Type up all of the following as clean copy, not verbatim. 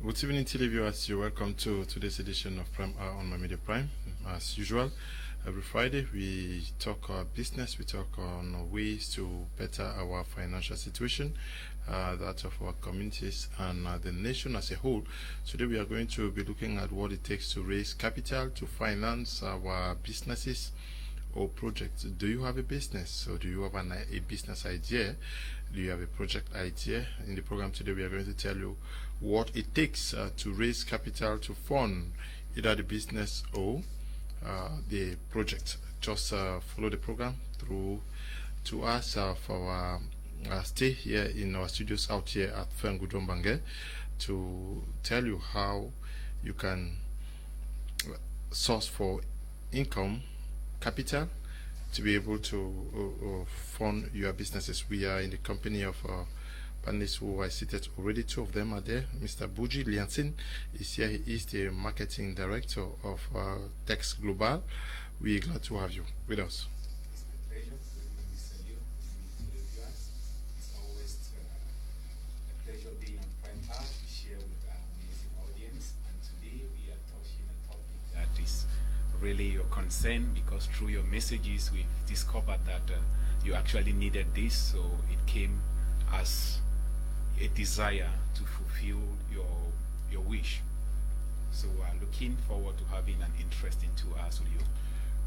Good evening, televiewers. You're welcome to today's edition of Prime Hour on My Media Prime. As usual, every Friday we talk business, we talk on ways to better our financial situation, that of our communities and the nation as a whole. Today we are going to be looking at what it takes to raise capital to finance our businesses or projects. Do you have a business, or do you have a business idea? Do you have a project idea? In the program today we are going to tell you what it takes to raise capital to fund either the business or the project. Just follow the program through to us for our stay here in our studios out here at Fengudrombange to tell you how you can source for income capital to be able to fund your businesses. We are in the company of panelists who are seated already. Two of them are there. Mr. Buji Liansin is here. He is the marketing director of Tex Global. We are glad to have you with us. It's my pleasure. Mr. Liu, it's always a pleasure being on Prime Hour to share with our amazing audience. And today we are touching a topic that is really your concern, because through your messages we've discovered that you actually needed this, so it came as a desire to fulfill your wish. So we are looking forward to having an interesting 2 hours with you.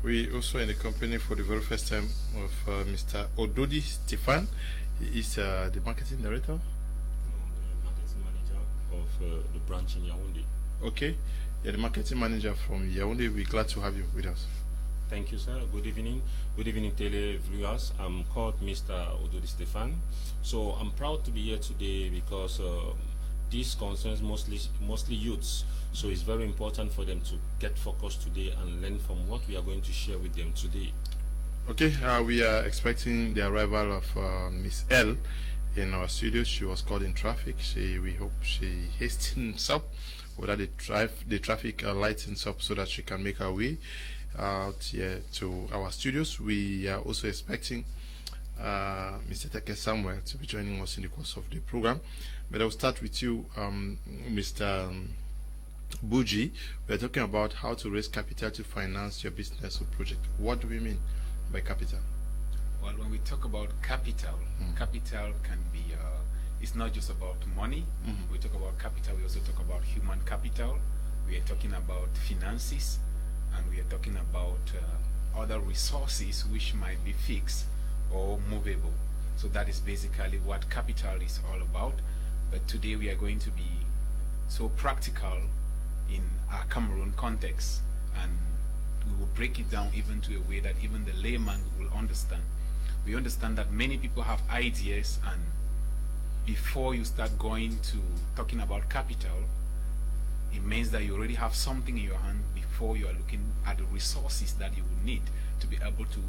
We also in the company for the very first time of Mr. Ododi Stefan. He is the marketing director. No, the marketing manager of the branch in Yaoundé. Okay, you're the marketing manager from Yaoundé. We're glad to have you with us. Thank you, sir. Good evening. Good evening, televiewers. I'm called Mr. Ododi Stefan. So I'm proud to be here today because this concerns mostly youths. So it's very important for them to get focused today and learn from what we are going to share with them today. Okay, we are expecting the arrival of Miss L in our studio. She was caught in traffic. We hope she hastens up, or that the traffic lightens up so that she can make her way out here to our studios. We are also expecting Mr. Teke Samuel to be joining us in the course of the program. But I'll start with you, Mr. Buji. We're talking about how to raise capital to finance your business or project. What do we mean by capital? Well, when we talk about capital, capital can be, it's not just about money. We talk about capital, we also talk about human capital. We are talking about finances, and we are talking about other resources which might be fixed or movable. So that is basically what capital is all about. But today we are going to be so practical in our Cameroon context, and we will break it down even to a way that even the layman will understand. We understand that many people have ideas, and before you start going to talking about capital, it means that you already have something in your hand before you are looking at the resources that you will need to be able to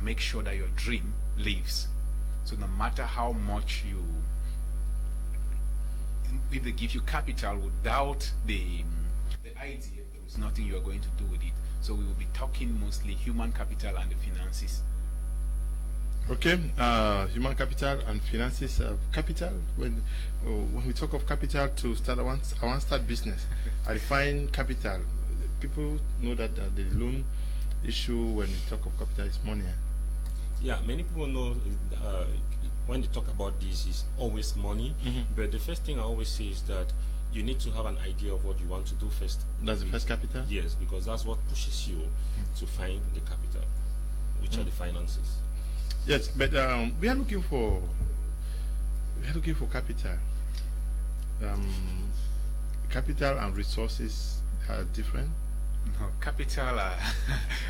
make sure that your dream lives. So no matter how much if they give you capital without the idea, there is nothing you are going to do with it. So we will be talking mostly human capital and the finances. Okay, human capital and finances. Capital, when we talk of capital to start, I want to start business. I define capital. People know that the loan issue when we talk of capital is money. Yeah, many people know when they talk about this, it's always money. But the first thing I always say is that you need to have an idea of what you want to do first. That's the first capital? Yes, because that's what pushes you to find the capital, which are the finances. Yes, but we are looking for capital. Capital and resources are different. No, capital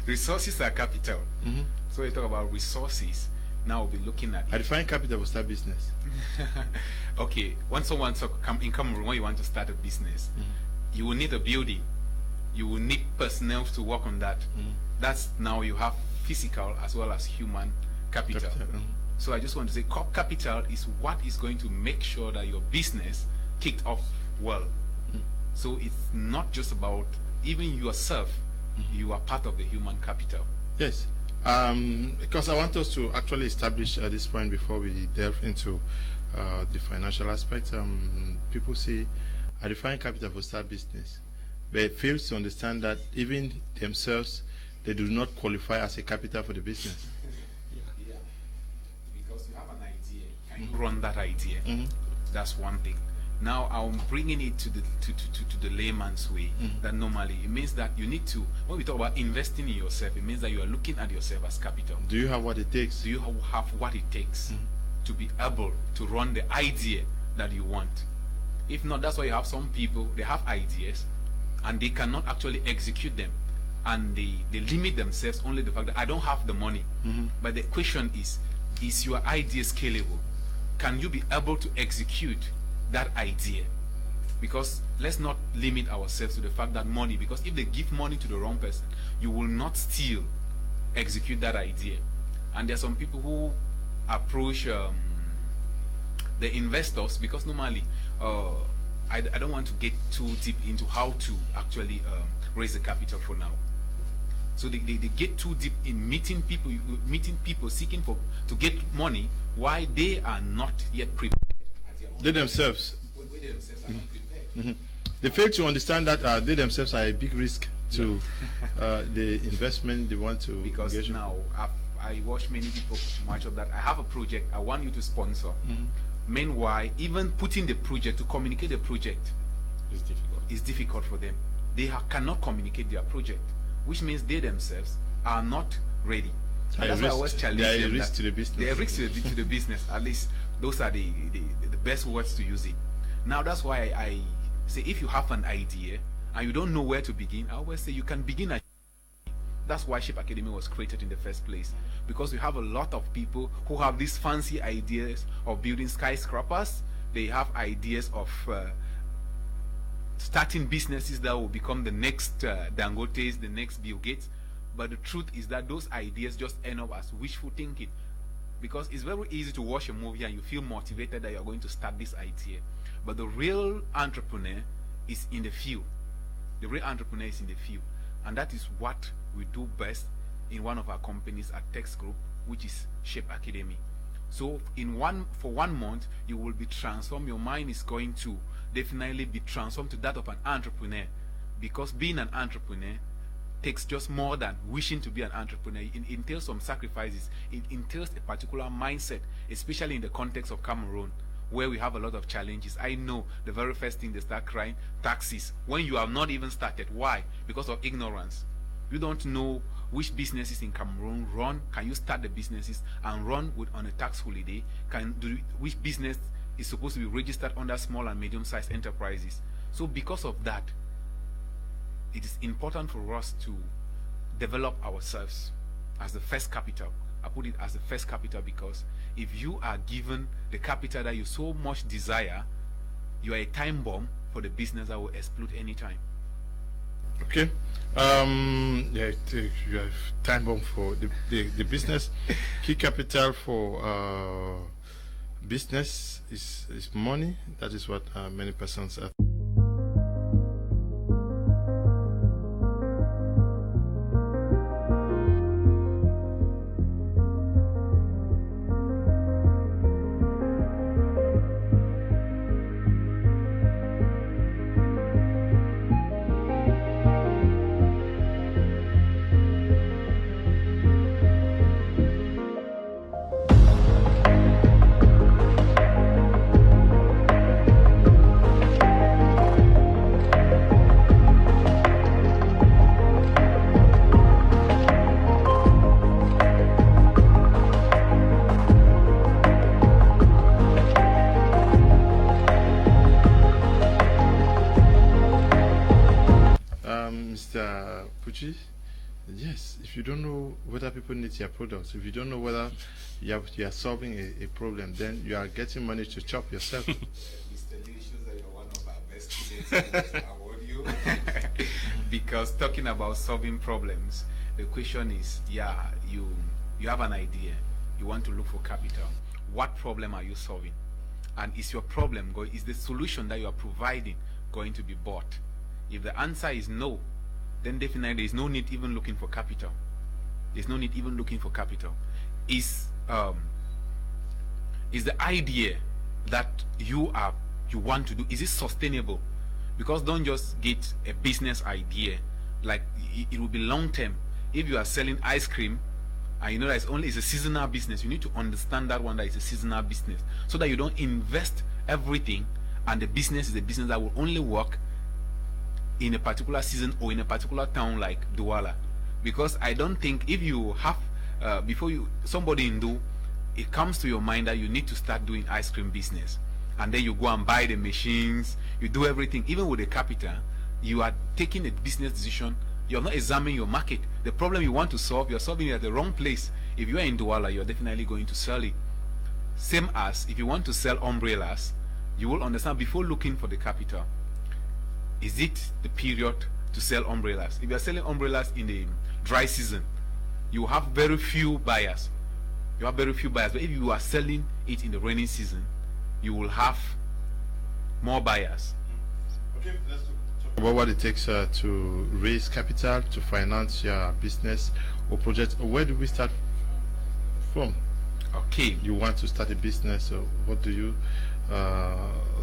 resources are capital. So we talk about resources. Now we'll be looking at I define capital for start business. Okay, when someone in Cameroon, when you want to start a business, you will need a building, you will need personnel to work on that. That's now you have physical as well as human capital. So I just want to say capital is what is going to make sure that your business kicked off well. So it's not just about even yourself, you are part of the human capital. Yes, because I want us to actually establish at this point before we delve into the financial aspect. People say are defining capital for start business, but fails to understand that even themselves, they do not qualify as a capital for the business. Yeah. Because you have an idea. Can you run that idea? That's one thing. Now I'm bringing it to the layman's way. That normally it means that you need to, when we talk about investing in yourself, it means that you are looking at yourself as capital. Do you have what it takes? Do you have what it takes to be able to run the idea that you want? If not, that's why you have some people, they have ideas and they cannot actually execute them, and they limit themselves only the fact that I don't have the money. But the question is your idea scalable? Can you be able to execute that idea? Because let's not limit ourselves to the fact that money, because if they give money to the wrong person, you will not still execute that idea. And there are some people who approach the investors, because normally I don't want to get too deep into how to actually raise the capital for now. So they get too deep in meeting people seeking to get money, why they are not yet prepared. They themselves. They themselves are not prepared. They fail to understand that they themselves are a big risk to the investment they want to because engage in. Now I watch many people much of that. I have a project I want you to sponsor. Meanwhile, even putting the project, to communicate the project is difficult for them. They cannot communicate their project, which means they themselves are not ready. And that's why I always challenge them. They are a risk to the business. They are a risk to the business. At least those are the best words to use it. Now that's why I say, if you have an idea and you don't know where to begin, I always say you can begin at. That's why Shape Academy was created in the first place, because we have a lot of people who have these fancy ideas of building skyscrapers. They have ideas of starting businesses that will become the next Dangotes, the next Bill Gates. But the truth is that those ideas just end up as wishful thinking, because it's very easy to watch a movie and you feel motivated that you're going to start this idea. But the real entrepreneur is in the field. The real entrepreneur is in the field. And that is what we do best in one of our companies at Text Group, which is Shape Academy. So for 1 month, you will be transformed. Your mind is going to definitely be transformed to that of an entrepreneur, because being an entrepreneur takes just more than wishing to be an entrepreneur. It entails some sacrifices. It entails a particular mindset, especially in the context of Cameroon, where we have a lot of challenges. I know the very first thing they start crying, taxes, when you have not even started. Why? Because of ignorance. You don't know which businesses in Cameroon run. Can you start the businesses and run on a tax holiday? Which business is supposed to be registered under small and medium-sized enterprises? So because of that, it is important for us to develop ourselves as the first capital. I put it as the first capital because if you are given the capital that you so much desire, you are a time bomb for the business that will explode anytime. Okay. Yeah, you have time bomb for the business. Key capital for business is money. That is what many persons have. Mr. Pucci, yes, if you don't know whether people need your products, if you don't know whether you are solving a problem, then you are getting money to chop yourself. Mr. Lee shows that you're one of our best students. I award you. Because talking about solving problems, the question is, yeah, you have an idea, you want to look for capital. What problem are you solving? And is your problem is the solution that you are providing going to be bought? If the answer is no, then definitely there is no need even looking for capital. There's no need even looking for capital. Is the idea that you want to do, is it sustainable? Because don't just get a business idea, like it will be long term. If you are selling ice cream and you know that it's a seasonal business, you need to understand that one, that it's a seasonal business, so that you don't invest everything and the business is a business that will only work in a particular season or in a particular town like Douala. Because I don't think if you have before somebody in Do, it comes to your mind that you need to start doing ice cream business, and then you go and buy the machines, you do everything. Even with the capital, you are taking a business decision. You're not examining your market. The problem you want to solve, you're solving it at the wrong place. If you are in Douala, you're definitely going to sell it. Same as if you want to sell umbrellas, you will understand before looking for the capital, is it the period to sell umbrellas? If you're selling umbrellas in the dry season, you have very few buyers. You have very few buyers. But if you are selling it in the rainy season, you will have more buyers. Okay, let's talk about what it takes to raise capital to finance your business or project. Where do we start from? Okay. You want to start a business, so what do you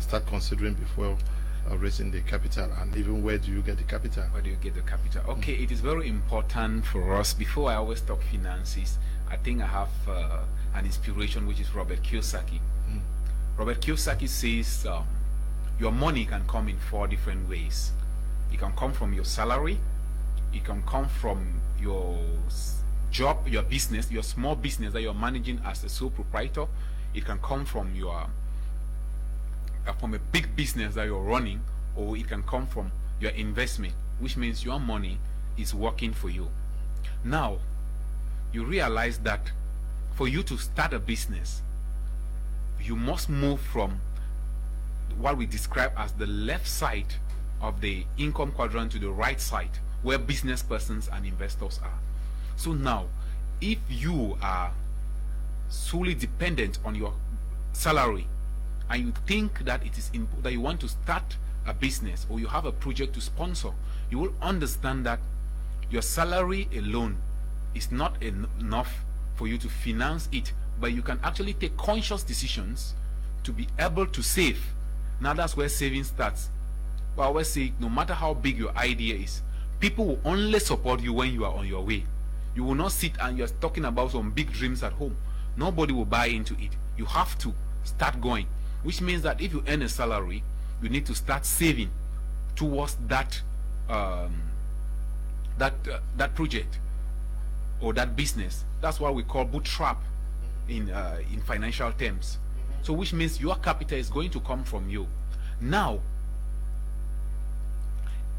start considering before raising the capital, and even where do you get the capital? Where do you get the capital? Okay, it is very important for us. Before I always talk finances, I think I have an inspiration, which is Robert Kiyosaki. Robert Kiyosaki says your money can come in 4 different ways. It can come from your salary, it can come from your job, your business, your small business that you're managing as a sole proprietor. It can come from from a big business that you're running, or it can come from your investment, which means your money is working for you. Now, you realize that for you to start a business, you must move from what we describe as the left side of the income quadrant to the right side, where business persons and investors are. So now, if you are solely dependent on your salary, and you think that it is that you want to start a business, or you have a project to sponsor, you will understand that your salary alone is not enough for you to finance it, but you can actually take conscious decisions to be able to save. Now that's where saving starts. But I always say, no matter how big your idea is, people will only support you when you are on your way. You will not sit and you're talking about some big dreams at home. Nobody will buy into it. You have to start going. Which means that if you earn a salary, you need to start saving towards that that project or that business. That's what we call bootstrap in financial terms. So which means your capital is going to come from you. Now,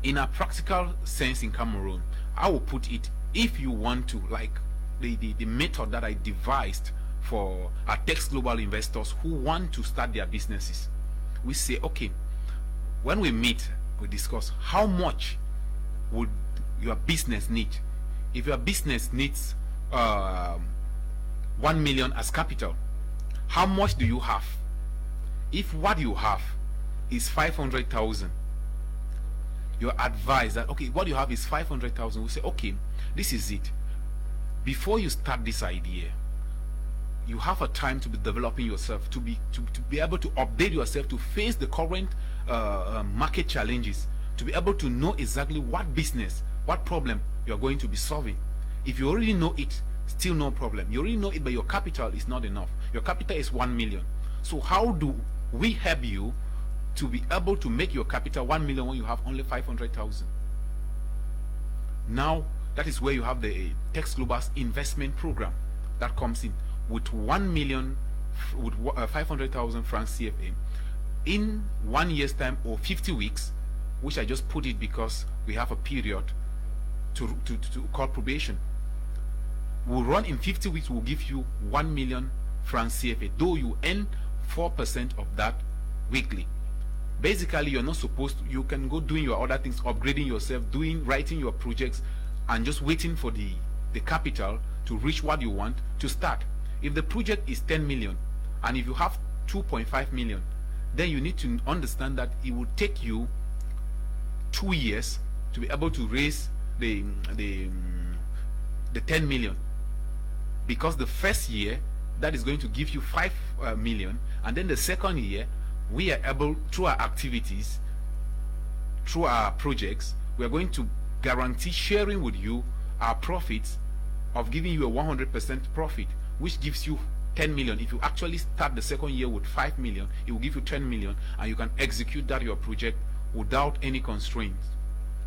in a practical sense in Cameroon, I will put it, if you want to, like the method that I devised for our Text Global investors who want to start their businesses. We say, okay, when we meet, we discuss how much would your business need. If your business needs 1 million as capital, how much do you have? If what you have is 500,000, you're advised that, okay, what you have is 500,000. We say, okay, this is it. Before you start this idea, you have a time to be developing yourself, to be able to update yourself, to face the current market challenges, to be able to know exactly what business, what problem you're going to be solving. If you already know it, still no problem. You already know it, but your capital is not enough. Your capital is 1 million. So how do we help you to be able to make your capital 1 million when you have only 500,000? Now, that is where you have the Text Global's investment program that comes in with 1 million, with 500,000 francs CFA in 1 year's time, or 50 weeks, which I just put it because we have a period to call probation. We'll run in 50 weeks, will give you 1 million francs CFA, though you earn 4% of that weekly. Basically, you're not supposed to, you can go doing your other things, upgrading yourself, writing your projects, and just waiting for the capital to reach what you want to start. If the project is 10 million, and if you have 2.5 million, then you need to understand that it will take you 2 years to be able to raise the 10 million. Because the first year, that is going to give you 5 million, and then the second year, we are able, through our activities, through our projects, we are going to guarantee sharing with you our profits of giving you a 100% profit, which gives you 10 million. If you actually start the second year with 5 million, it will give you 10 million, and you can execute that your project without any constraints.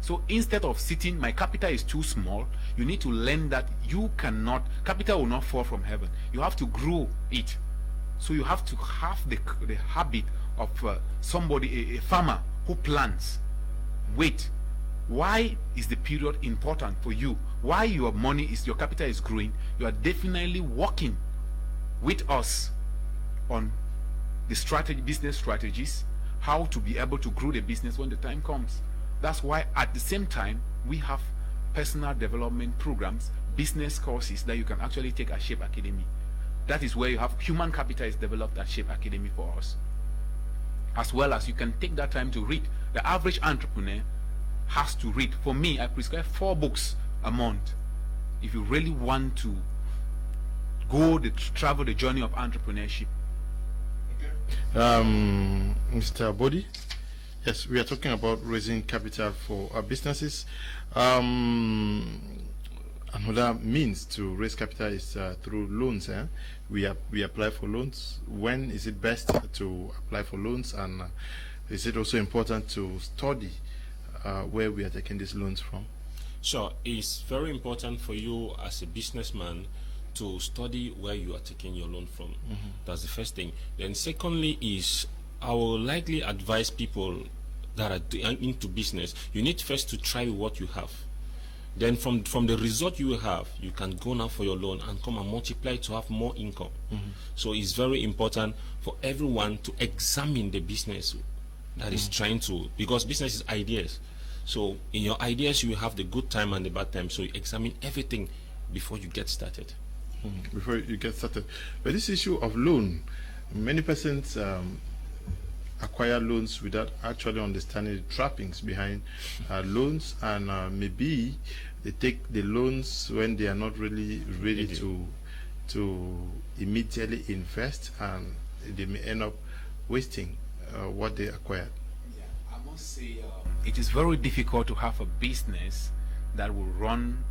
So instead of sitting, my capital is too small, you need to learn that you cannot, capital will not fall from heaven. You have to grow it. So you have to have the habit of somebody, a farmer who plants. Wait, why is the period important for you? Why your money is, your capital is growing? You are definitely working with us on the strategy, business strategies, how to be able to grow the business when the time comes. That's why at the same time we have personal development programs, business courses that you can actually take at Shape Academy. That is where you have human capital is developed at Shape Academy for us. As well as you can take that time to read. The average entrepreneur has to read. For me, I prescribe 4 books a month. If you really want to travel the journey of entrepreneurship. Mr. Body, yes, we are talking about raising capital for our businesses. Another means to raise capital is through loans. We apply for loans. When is it best to apply for loans, and is it also important to study where we are taking these loans from? Sure, it's very important for you as a businessman to study where you are taking your loan from. That's the first thing. Then secondly is, I will likely advise people that are into business, you need first to try what you have. Then from the result you will have, you can go now for your loan and come and multiply to have more income. So it's very important for everyone to examine the business that is trying to, because business is ideas. So in your ideas, you will have the good time and the bad time. So you examine everything before you get started. Before you get started. But this issue of loan, many persons acquire loans without actually understanding the trappings behind loans, and maybe they take the loans when they are not really ready to immediately invest, and they may end up wasting what they acquired. Yeah, I must say it is very difficult to have a business that will run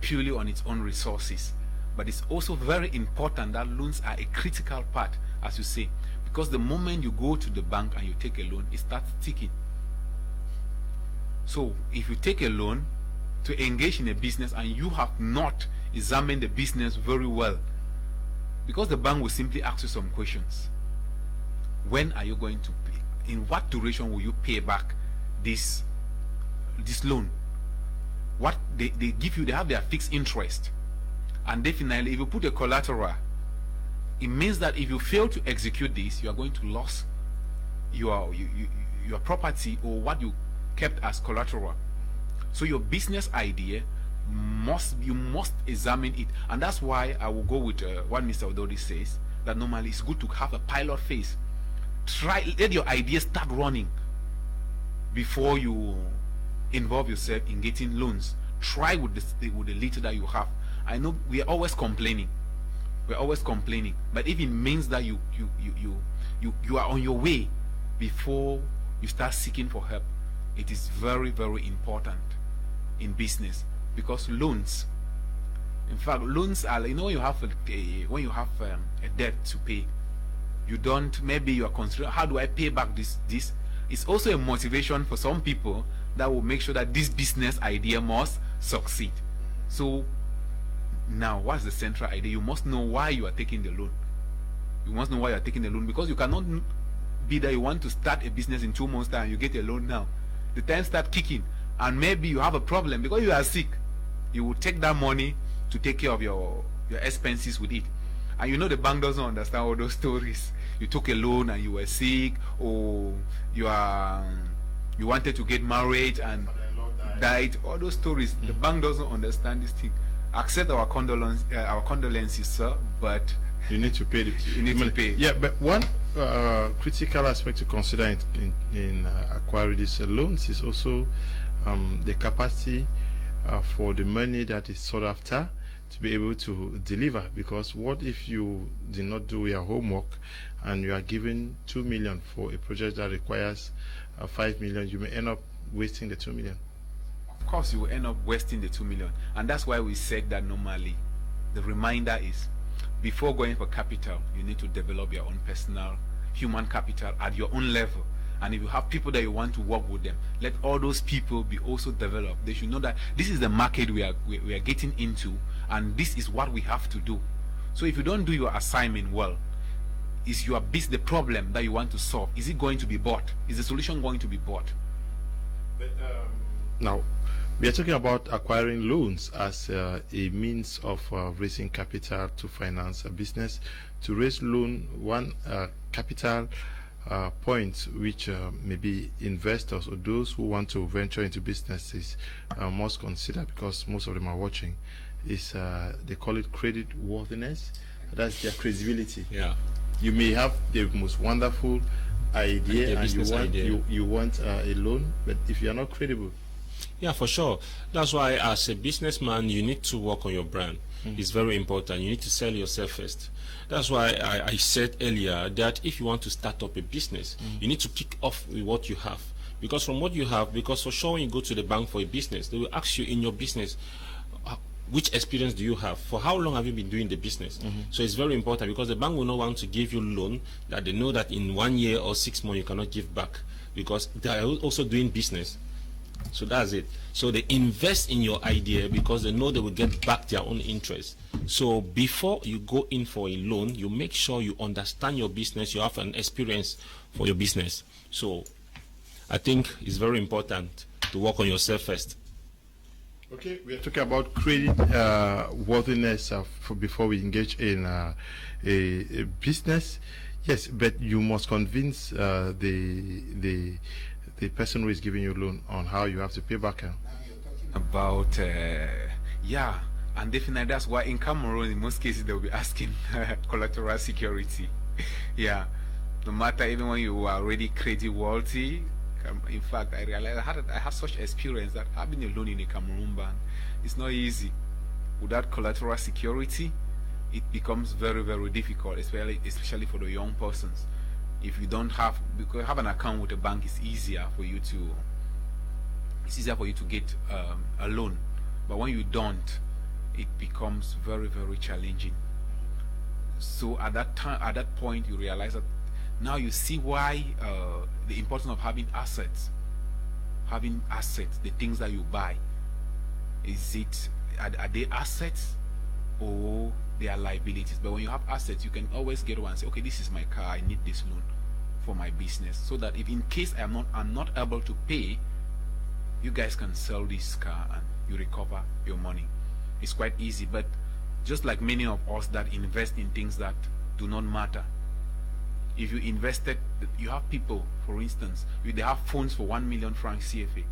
purely on its own resources. But it's also very important that loans are a critical part, as you say, because the moment you go to the bank and you take a loan, it starts ticking. So if you take a loan to engage in a business and you have not examined the business very well, because the bank will simply ask you some questions. When are you going to pay? In what duration will you pay back this loan? What they give you, they have their fixed interest. And definitely, if you put a collateral, it means that if you fail to execute this, you are going to lose your property or what you kept as collateral. So your business idea you must examine it, and that's why I will go with what Mr. Ododi says, that normally it's good to have a pilot phase. Let your idea start running before you involve yourself in getting loans. Try with the little that you have. I know we are always complaining. We're always complaining, but if it means that you are on your way before you start seeking for help, it is very, very important in business, because loans, in fact, loans are, you know, when you have a debt to pay, you don't, maybe you are considering, how do I pay back this? It's also a motivation for some people that will make sure that this business idea must succeed. So now, what's the central idea? You must know why you are taking the loan. You must know why you are taking the loan, because you cannot be that you want to start a business in 2 months' time and you get a loan now. The time start kicking, and maybe you have a problem because you are sick. You will take that money to take care of your expenses with it. And you know the bank doesn't understand all those stories. You took a loan and you were sick, or you wanted to get married and died. All those stories. The bank doesn't understand this thing. Accept our condolences, sir, but you need to pay. You need to pay. Yeah, but one critical aspect to consider in acquiring these loans is also the capacity for the money that is sought after to be able to deliver. Because what if you did not do your homework and you are given 2 million for a project that requires 5 million? You may end up wasting the 2 million. Of course, you will end up wasting the 2 million, and that's why we said that normally the reminder is, before going for capital, you need to develop your own personal human capital at your own level. And if you have people that you want to work with them, let all those people be also developed. They should know that this is the market we are getting into, and this is what we have to do. So if you don't do your assignment well, is your the problem that you want to solve, is it going to be bought? Is the solution going to be bought? But, now, we are talking about acquiring loans as a means of raising capital to finance a business. To raise loan, one capital point which maybe investors or those who want to venture into businesses must consider, because most of them are watching, is they call it credit worthiness. That's their credibility. Yeah. You may have the most wonderful idea and you want a loan, but if you are not credible. Yeah, for sure. That's why as a businessman, you need to work on your brand. It's very important. You need to sell yourself first. That's why I said earlier that if you want to start up a business, you need to kick off with what you have. Because from what you have, because for sure when you go to the bank for a business, they will ask you in your business, which experience do you have? For how long have you been doing the business? So it's very important, because the bank will not want to give you loan that they know that in 1 year or 6 months you cannot give back, because they are also doing business. So that's it. So they invest in your idea because they know they will get back their own interest. So before you go in for a loan, you make sure you understand your business, you have an experience for your business. So I think it's very important to work on yourself first. Okay, we are talking about credit worthiness before we engage in a business. Yes, but you must convince the person who is giving you a loan on how you have to pay back. About yeah, and definitely that's why in Cameroon in most cases they will be asking collateral security. Yeah, no matter, even when you are already credit worthy. In fact, I realized I had such experience that having a loan in a Cameroon bank, it's not easy. Without collateral security, it becomes very, very difficult, especially for the young persons. If you don't have, because have an account with a bank, it's easier for you to get a loan. But when you don't, it becomes very, very challenging. So at that point, you realize that now you see why the importance of having assets. Having assets, the things that you buy, are they assets or they are liabilities? But when you have assets, you can always get one and say, okay, this is my car, I need this loan for my business, so that if in case I'm not able to pay, you guys can sell this car and you recover your money. It's quite easy. But just like many of us that invest in things that do not matter, if you invested, you have people, for instance, they have phones for 1 million francs CFA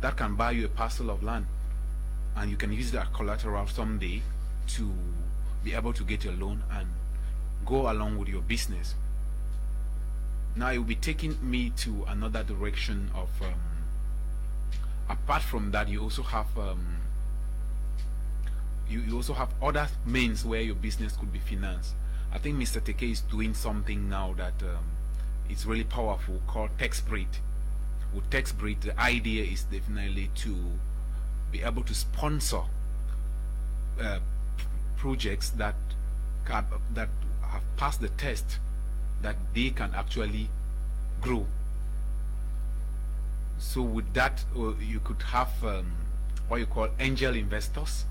that can buy you a parcel of land, and you can use that collateral someday to be able to get a loan and go along with your business. Now it will be taking me to another direction of apart from that, you also have you also have other means where your business could be financed. I think Mr. Teke is doing something now that it's really powerful, called TextBreed. With TextBreed, the idea is definitely to be able to sponsor projects that have passed the test, that they can actually grow. So with that, you could have what you call angel investors.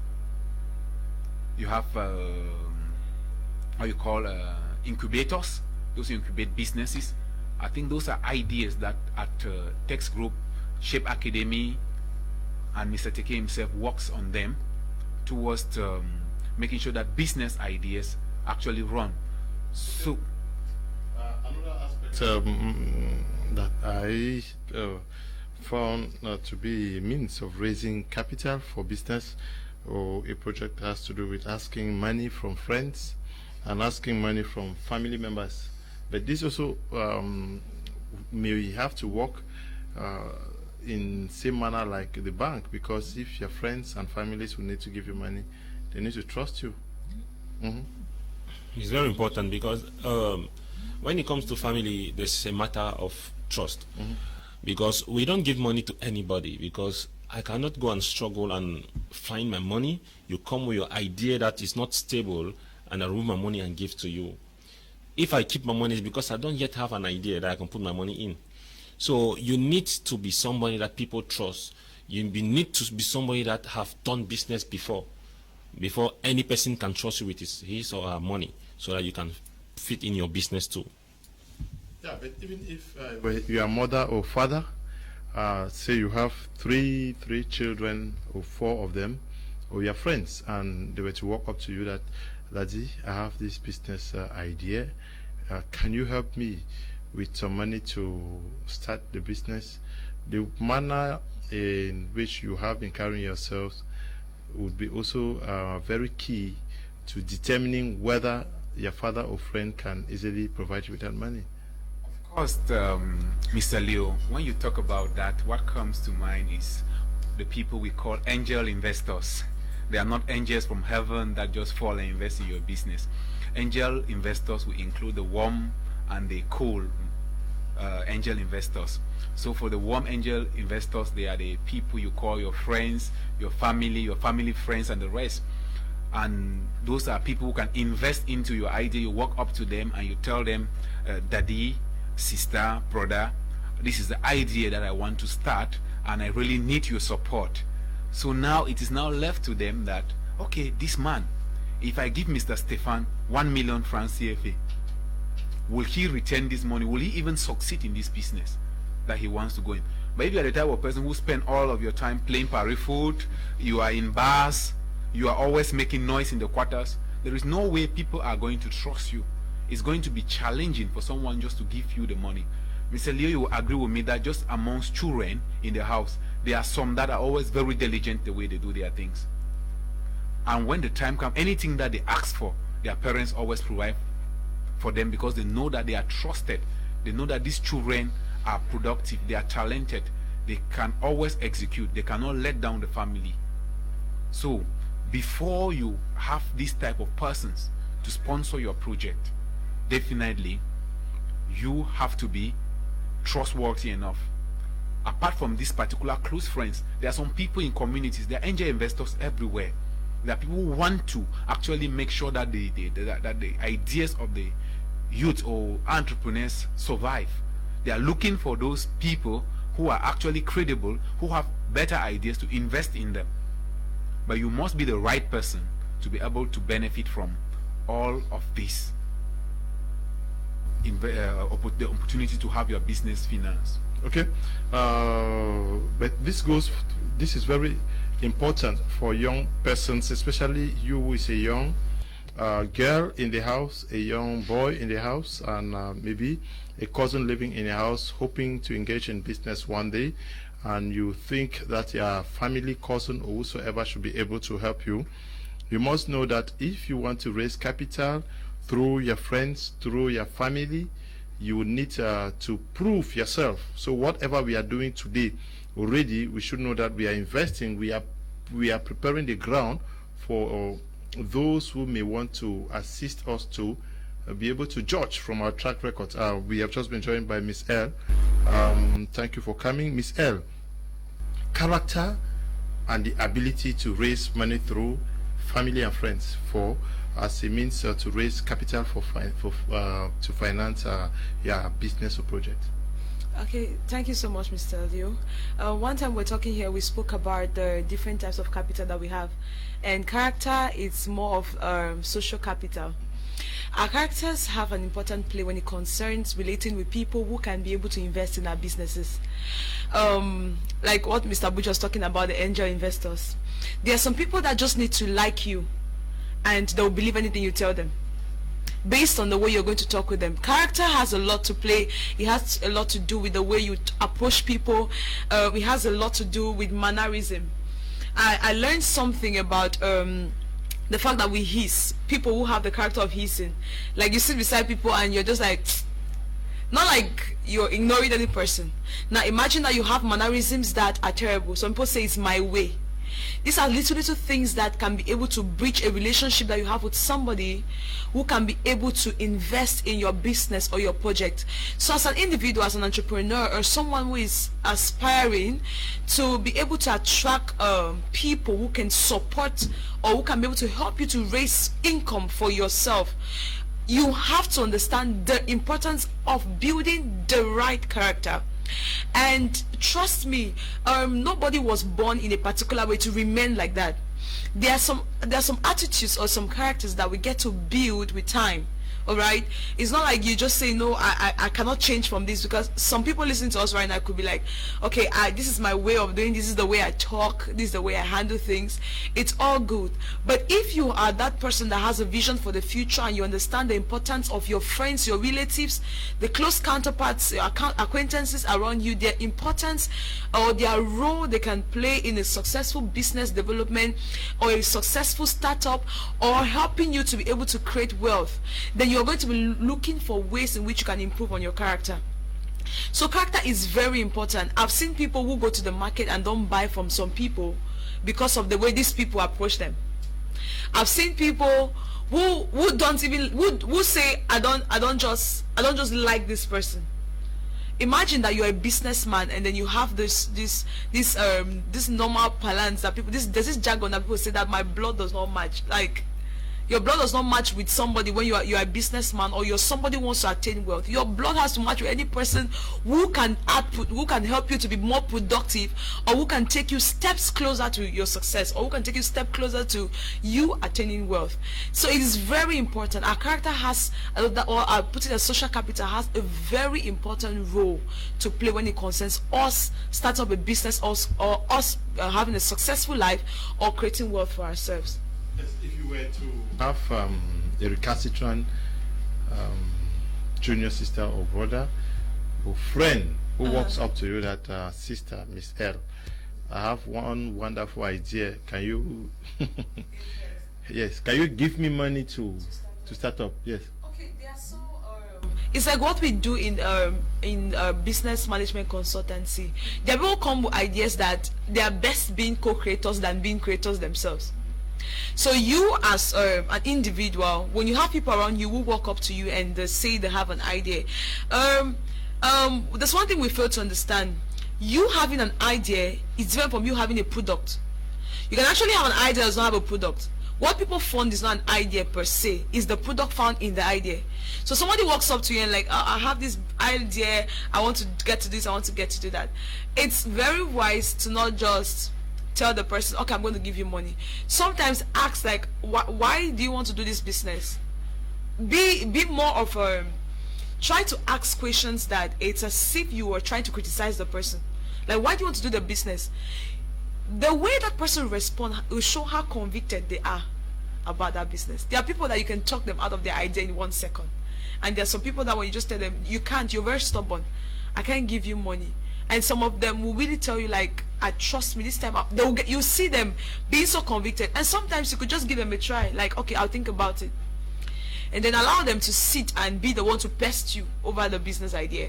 You have what you call incubators. Those incubate businesses. I think those are ideas that at Text Group, Shape Academy, and Mr. Teke himself works on them towards making sure that business ideas actually run. So another aspect that I found to be a means of raising capital for business or a project has to do with asking money from friends and asking money from family members. But this also may have to work in same manner like the bank, because if your friends and families will need to give you money, they need to trust you. It's very important because when it comes to family, there's a matter of trust. Because we don't give money to anybody, because I cannot go and struggle and find my money. You come with your idea that is not stable, and I remove my money and give to you. If I keep my money, it's because I don't yet have an idea that I can put my money in. So you need to be somebody that people trust. You need to be somebody that have done business before any person can trust you with his or her money, so that you can fit in your business too. Yeah, but even if you are mother or father, say you have three children or 4 of them, or your friends, and they were to walk up to you that, Daddy, I have this business idea. Can you help me with some money to start the business? The manner in which you have been carrying yourselves would be also very key to determining whether your father or friend can easily provide you with that money. Of course, Mr. Leo, when you talk about that, what comes to mind is the people we call angel investors. They are not angels from heaven that just fall and invest in your business. Angel investors will include the warm and the cold angel investors. So for the warm angel investors, they are the people you call your friends, your family friends, and the rest. And those are people who can invest into your idea. You walk up to them and you tell them, Daddy, sister, brother, this is the idea that I want to start, and I really need your support. So now it is now left to them that, okay, this man, if I give Mr. Stefan 1 million francs CFA, will he return this money? Will he even succeed in this business that he wants to go in? But if you are the type of person who spend all of your time playing pari-foot, you are in bars, you are always making noise in the quarters, there is no way people are going to trust you. It's going to be challenging for someone just to give you the money. Mr. Leo, you will agree with me that just amongst children in the house, there are some that are always very diligent the way they do their things. And when the time comes, anything that they ask for, their parents always provide for them, because they know that they are trusted. They know that these children are productive, they are talented, they can always execute, they cannot let down the family. So before you have this type of persons to sponsor your project, definitely you have to be trustworthy enough. Apart from these particular close friends, there are some people in communities, there are angel investors everywhere. There are people who want to actually make sure that the ideas of the youth or entrepreneurs survive. They are looking for those people who are actually credible, who have better ideas, to invest in them. But you must be the right person to be able to benefit from all of this. The opportunity to have your business financed. Okay, but this is very important for young persons, especially you who is a young girl in the house, a young boy in the house, and maybe a cousin living in a house hoping to engage in business one day, and you think that your family, cousin, or whosoever should be able to help you. You must know that if you want to raise capital through your friends, through your family, you will need to prove yourself. So whatever we are doing today, already we should know that we are investing, we are preparing the ground for those who may want to assist us to be able to judge from our track record. We have just been joined by Miss L. Thank you for coming. Miss L, character and the ability to raise money through family and friends as a means to raise capital to finance your business or project. Okay, thank you so much, Mr. Leo. One time we're talking here, we spoke about the different types of capital that we have, and character is more of social capital. Our characters have an important play when it concerns relating with people who can be able to invest in our businesses. Like what Mr. Butch was talking about, the angel investors. There are some people that just need to like you, and they'll believe anything you tell them based on the way you're going to talk with them. Character has a lot to play. It has a lot to do with the way you approach people. It has a lot to do with mannerism. I learned something about the fact that we hiss. People who have the character of hissing, like you sit beside people and you're just like, not like you're ignoring any person. Now imagine that you have mannerisms that are terrible. Some people say it's my way. These are little things that can be able to breach a relationship that you have with somebody who can be able to invest in your business or your project. So as an individual, as an entrepreneur, or someone who is aspiring to be able to attract people who can support or who can be able to help you to raise income for yourself, you have to understand the importance of building the right character. And trust me, nobody was born in a particular way to remain like that. There are some attitudes or some characters that we get to build with time. All right, it's not like you just say, no, I cannot change from this, because some people listening to us right now could be like, okay, this is my way of doing, this is the way I talk, this is the way I handle things. It's all good, but if you are that person that has a vision for the future and you understand the importance of your friends, your relatives, the close counterparts, your acquaintances around you, their importance or their role they can play in a successful business development or a successful startup, or helping you to be able to create wealth, then you're going to be looking for ways in which you can improve on your character. So character is very important. I've seen people who go to the market and don't buy from some people because of the way these people approach them. I've seen people who don't even who say I don't just like this person. Imagine that you're a businessman and then you have this normal parlance that people, there's this jargon that people say that my blood does not match. Like, your blood does not match with somebody when you're a businessman, or you're somebody who wants to attain wealth. Your blood has to match with any person who can help you to be more productive, or who can take you steps closer to your success, or who can take you step closer to you attaining wealth. So it is very important. Our character has, or I put it as social capital, has a very important role to play when it concerns us starting up a business, or us having a successful life, or creating wealth for ourselves. If you were to have a recalcitrant junior sister or brother or friend who walks up to you that, sister, Miss L, I have one wonderful idea. Can you yes, can you give me money to start up? Yes. Okay, they are so it's like what we do in business management consultancy. There will come with ideas that they are best being co-creators than being creators themselves. So you as an individual, when you have people around you who walk up to you and they say they have an idea, there's one thing we fail to understand. You having an idea is different from you having a product. You can actually have an idea that does not have a product. What people fund is not an idea per se, is the product found in the idea. So somebody walks up to you and like, I have this idea, I want to get to this, I want to get to do that. It's very wise to not just tell the person, okay, I'm going to give you money. Sometimes ask like, why do you want to do this business? Be more of a, try to ask questions that it's as if you were trying to criticize the person. Like, why do you want to do the business? The way that person responds will show how convicted they are about that business. There are people that you can talk them out of their idea in 1 second, and there are some people that when you just tell them you can't, you're very stubborn, I can't give you money. And some of them will really tell you like, trust me, this time they'll get, you see them being so convicted. And sometimes you could just give them a try, like, okay, I'll think about it, and then allow them to sit and be the one to pest you over the business idea.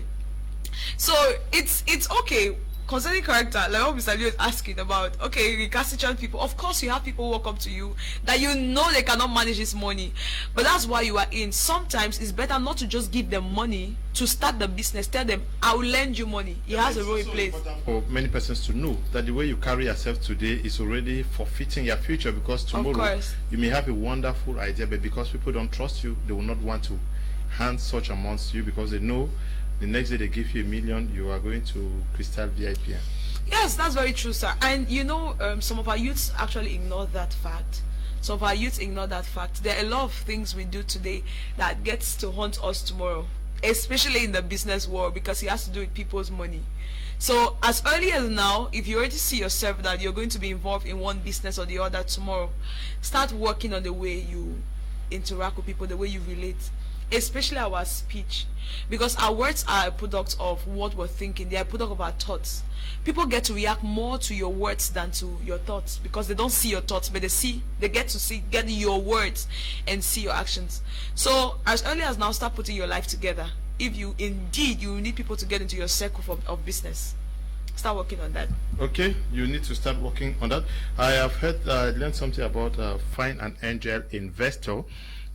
So it's okay. Concerning character, like what Mr. Leo is asking about, okay, recalcitrant people, of course you have people who walk up to you that you know they cannot manage this money, but that's why you are in. Sometimes it's better not to just give them money to start the business. Tell them, I will lend you money. He has a role in place. For many persons to know that the way you carry yourself today is already forfeiting your future, because tomorrow you may have a wonderful idea, but because people don't trust you, they will not want to hand such amounts to you, because they know the next day they give you $1 million, you are going to Crystal VIP. Yes, that's very true, sir. And you know, some of our youths actually ignore that fact. Some of our youths ignore that fact. There are a lot of things we do today that gets to haunt us tomorrow, especially in the business world, because it has to do with people's money. So as early as now, if you already see yourself that you're going to be involved in one business or the other tomorrow, start working on the way you interact with people, the way you relate, especially our speech, because our words are a product of what we're thinking. They are a product of our thoughts. People get to react more to your words than to your thoughts, because they don't see your thoughts, but they get to get your words and see your actions. So as early as now, start putting your life together. If you indeed you need people to get into your circle of business, start working on that. Okay, you need to start working on that. I have learned something about find an angel investor.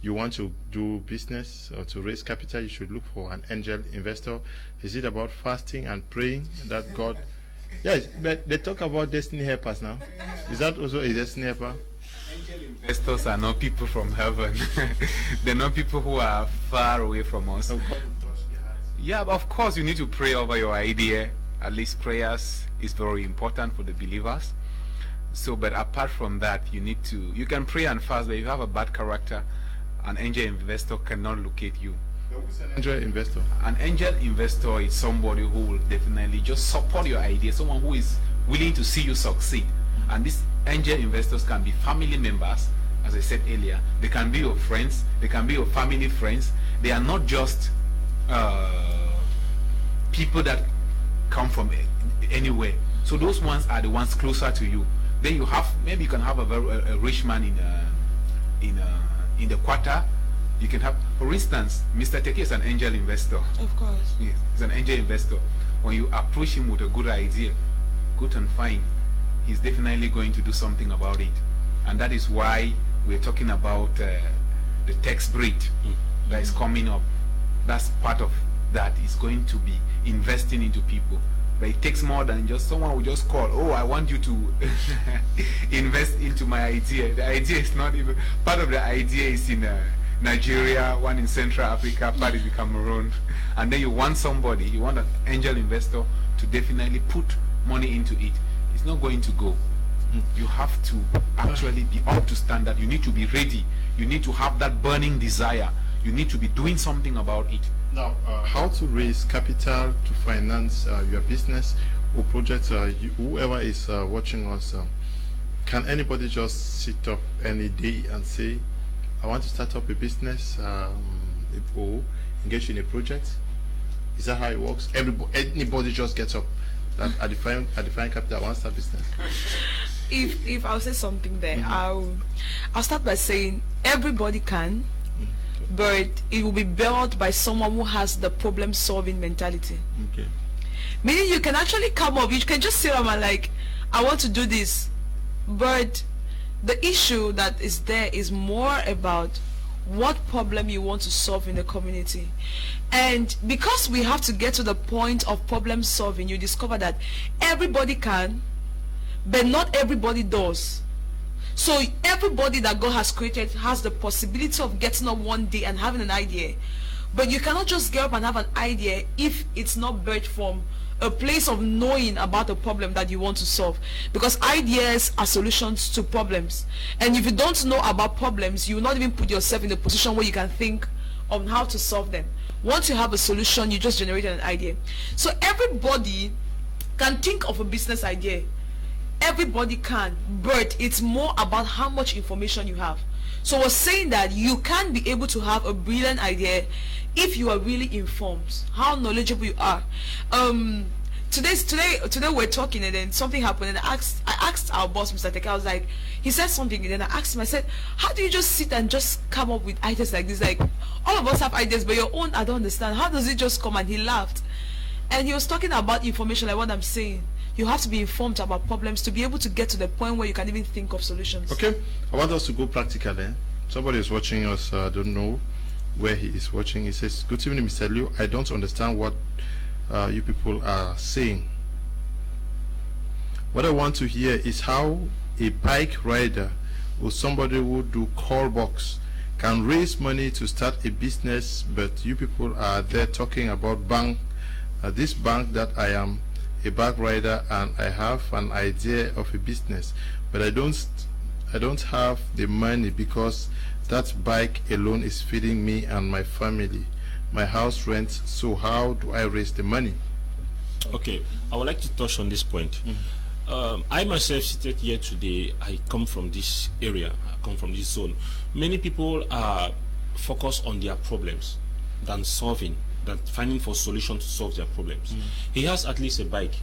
You want to do business or to raise capital, you should look for an angel investor. Is it about fasting and praying that God? Yes, but they talk about destiny helpers now. Is that also a destiny helper? Angel investors are not people from heaven. They're not people who are far away from us. Yeah, but of course you need to pray over your idea. At least prayers is very important for the believers. So, but apart from that, you can pray and fast, but if you have a bad character, an angel investor cannot locate you. Who's an angel investor? An angel investor is somebody who will definitely just support your idea, someone who is willing to see you succeed. And these angel investors can be family members, as I said earlier. They can be your friends, they can be your family friends. They are not just people that come from anywhere. So those ones are the ones closer to you. Then you have, maybe you can have a rich man in the quarter. You can have, for instance, Mr. Teke is an angel investor. Of course. Yes, he's an angel investor. When you approach him with a good idea, good and fine, he's definitely going to do something about it. And that is why we're talking about the tax breed that is coming up. That's part of that. Is going to be investing into people. But it takes more than just someone will just call, oh, I want you to invest into my idea. The idea is not even, part of the idea is in Nigeria, one in Central Africa, part is in Cameroon. And then you want somebody, you want an angel investor to definitely put money into it. It's not going to go. You have to actually be up to standard. You need to be ready. You need to have that burning desire. You need to be doing something about it. Now, how to raise capital to finance your business or project? Whoever is watching us, can anybody just sit up any day and say, I want to start up a business or engage in a project? Is that how it works? Anybody just gets up that I define capital, I want to start business? If I'll say something there, I'll start by saying everybody can. But it will be built by someone who has the problem-solving mentality. Okay. Meaning you can actually come up, you can just say, I'm like, I want to do this. But the issue that is there is more about what problem you want to solve in the community. And because we have to get to the point of problem solving, you discover that everybody can, but not everybody does. So everybody that God has created has the possibility of getting up one day and having an idea. But you cannot just get up and have an idea if it's not birthed from a place of knowing about the problem that you want to solve. Because ideas are solutions to problems. And if you don't know about problems, you will not even put yourself in a position where you can think on how to solve them. Once you have a solution, you just generate an idea. So everybody can think of a business idea. Everybody can, but it's more about how much information you have. So we're saying that you can be able to have a brilliant idea if you are really informed, how knowledgeable you are. Today we're talking, and then something happened, and I asked our boss, Mr. Teke, I was like, he said something, and then I asked him, I said, how do you just sit and just come up with ideas like this? Like, all of us have ideas, but your own, I don't understand. How does it just come? And he laughed. And he was talking about information, like what I'm saying. You have to be informed about problems to be able to get to the point where you can even think of solutions. Okay, I want us to go practical. Somebody is watching us, I don't know where he is watching. He says, good evening, Mr. Liu. I don't understand what you people are saying. What I want to hear is how a bike rider or somebody who do call box can raise money to start a business, but you people are there talking about bank, this bank that I am a bike rider and I have an idea of a business, but I don't have the money because that bike alone is feeding me and my family, my house rent. So how do I raise the money? Okay, I would like to touch on this point. I myself seated here today, I come from this area, I come from this zone. Many people are focused on their problems than finding for solutions to solve their problems. He has at least a bike.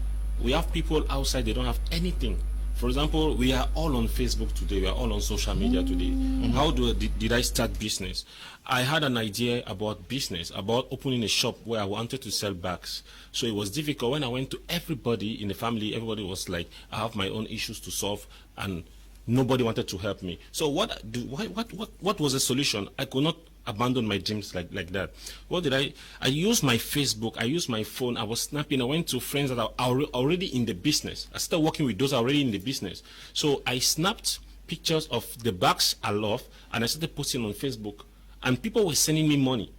We have people outside, they don't have anything For example, we are all on Facebook today. We are all on social media today. How did I start business? I had an idea about business, about opening a shop where I wanted to sell bags. So it was difficult. When I went to everybody in the family, everybody was like, I have my own issues to solve, and nobody wanted to help me. So what was the solution? I could not abandon my dreams like that. What did I used my Facebook, I used my phone, I was snapping, I went to friends that are already in the business. I started working with those already in the business. So I snapped pictures of the bags I love, and I started posting on Facebook, and people were sending me money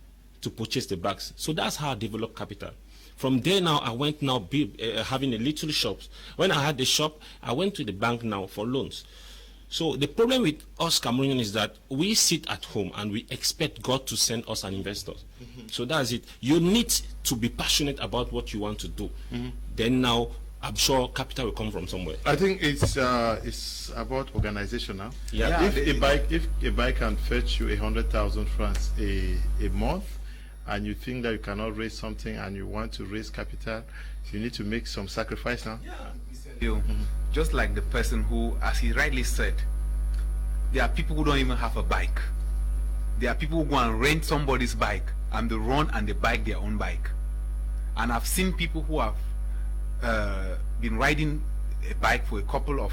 to purchase the bags. So that's how I developed capital. From there now, I went having a little shop. When I had the shop, I went to the bank now for loans. So the problem with us Cameroonians is that we sit at home and we expect God to send us an investor. So that's it. You need to be passionate about what you want to do. Then now, I'm sure capital will come from somewhere. I think it's about organization now. Yeah. If a bike can fetch you 100,000 francs a month, and you think that you cannot raise something and you want to raise capital, you need to make some sacrifice now. Just like the person who, as he rightly said, there are people who don't even have a bike. There are people who go and rent somebody's bike and they run and they bike their own bike. And I've seen people who have been riding a bike for a couple of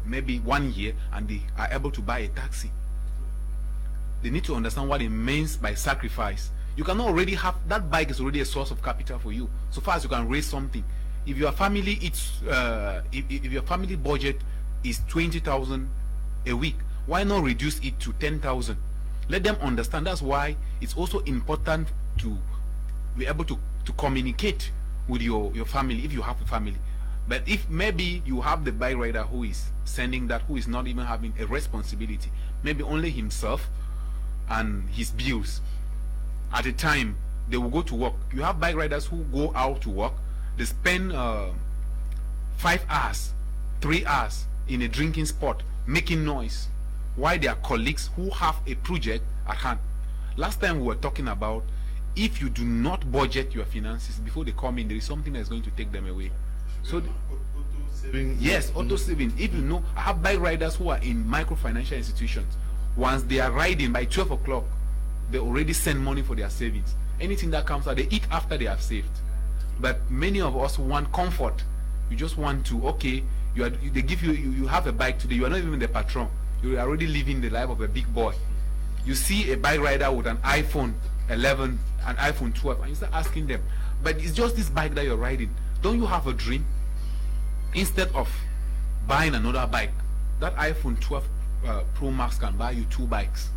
maybe 1 year, and they are able to buy a taxi. They need to understand what it means by sacrifice. You cannot already have that bike is already a source of capital for you, so far as you can raise something. If your family if your family budget is 20,000 a week, why not reduce it to 10,000? Let them understand. That's why it's also important to be able to communicate with your family if you have a family. But if maybe you have the bike rider who is sending that, who is not even having a responsibility, maybe only himself and his bills, at a time they will go to work. You have bike riders who go out to work. They spend 5 hours, 3 hours in a drinking spot, making noise, while their colleagues who have a project at hand. Last time we were talking about, if you do not budget your finances before they come in, there is something that's going to take them away. So Saving. yes, auto saving. If you know, I have bike riders who are in microfinancial institutions. Once they are riding, by 12 o'clock, they already send money for their savings. Anything that comes out, they eat after they have saved. But many of us want comfort. You just want to, okay, they give you have a bike today. You are not even the patron. You are already living the life of a big boy. You see a bike rider with an iPhone 11, an iPhone 12, and you start asking them, but it's just this bike that you're riding. Don't you have a dream? Instead of buying another bike, that iPhone 12 Pro Max can buy you 2 bikes.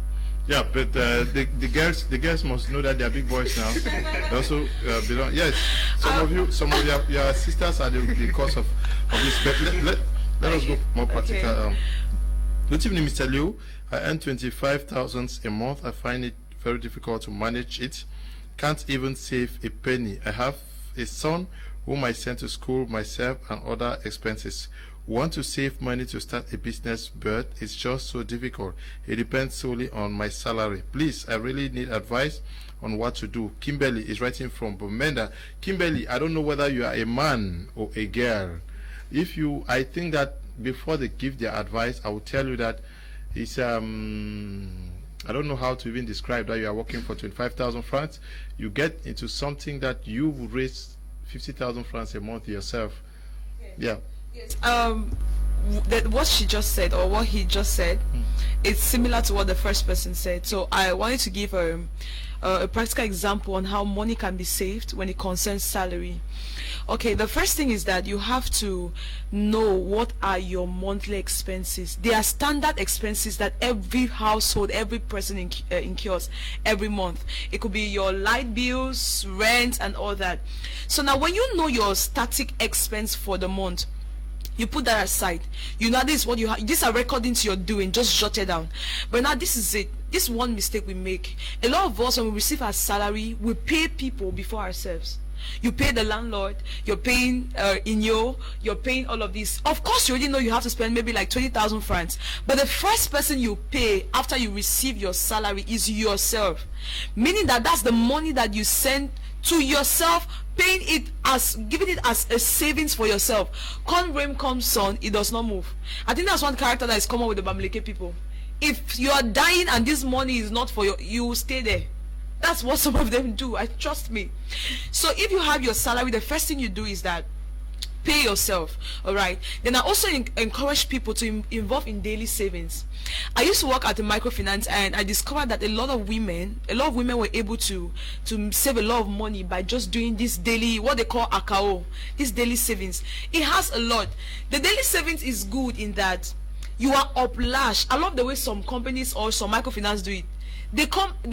Yeah, but the girls must know that they are big boys now. They also belong. Yes, some of your sisters are the cause of this. But let us go more practical. Okay. Good evening, Mr. Liu. I earn 25,000 a month. I find it very difficult to manage it. Can't even save a penny. I have a son whom I send to school, myself, and other expenses. Want to save money to start a business, but it's just so difficult. It depends solely on my salary. Please, I really need advice on what to do. Kimberly is writing from Bomenda. Kimberly, I don't know whether you are a man or a girl. I think that before they give their advice, I will tell you that it's I don't know how to even describe that. You are working for 25,000 francs. You get into something that you would raise 50,000 francs a month yourself. Yeah. Yes. What she just said, or what he just said, it's similar to what the first person said. So I wanted to give a practical example on how money can be saved when it concerns salary. Okay, the first thing is that you have to know what are your monthly expenses. There are standard expenses that every household, every person incurs every month. It could be your light bills, rent, and all that. So now when you know your static expense for the month, you put that aside. You know, this is what you have. These are recordings you're doing. Just jot it down. But now this is it. This is one mistake we make. A lot of us, when we receive our salary, we pay people before ourselves. You pay the landlord, you're paying you're paying all of this. Of course, you already know you have to spend maybe like 20,000 francs. But the first person you pay after you receive your salary is yourself. Meaning that that's the money that you send to yourself giving it as a savings for yourself. Come rain, come sun, it does not move. I think that's one character that is common with the Bamileke people. If you are dying and this money is not for you will stay there. That's what some of them do. Trust me. So if you have your salary, the first thing you do is that pay yourself. All right. Then I also encourage people to involve in daily savings. I used to work at a microfinance, and I discovered that a lot of women were able to save a lot of money by just doing this daily, what they call akao, this daily savings. It has a lot. The daily savings is good in that you are obliged. I love the way some companies or some microfinance do it. The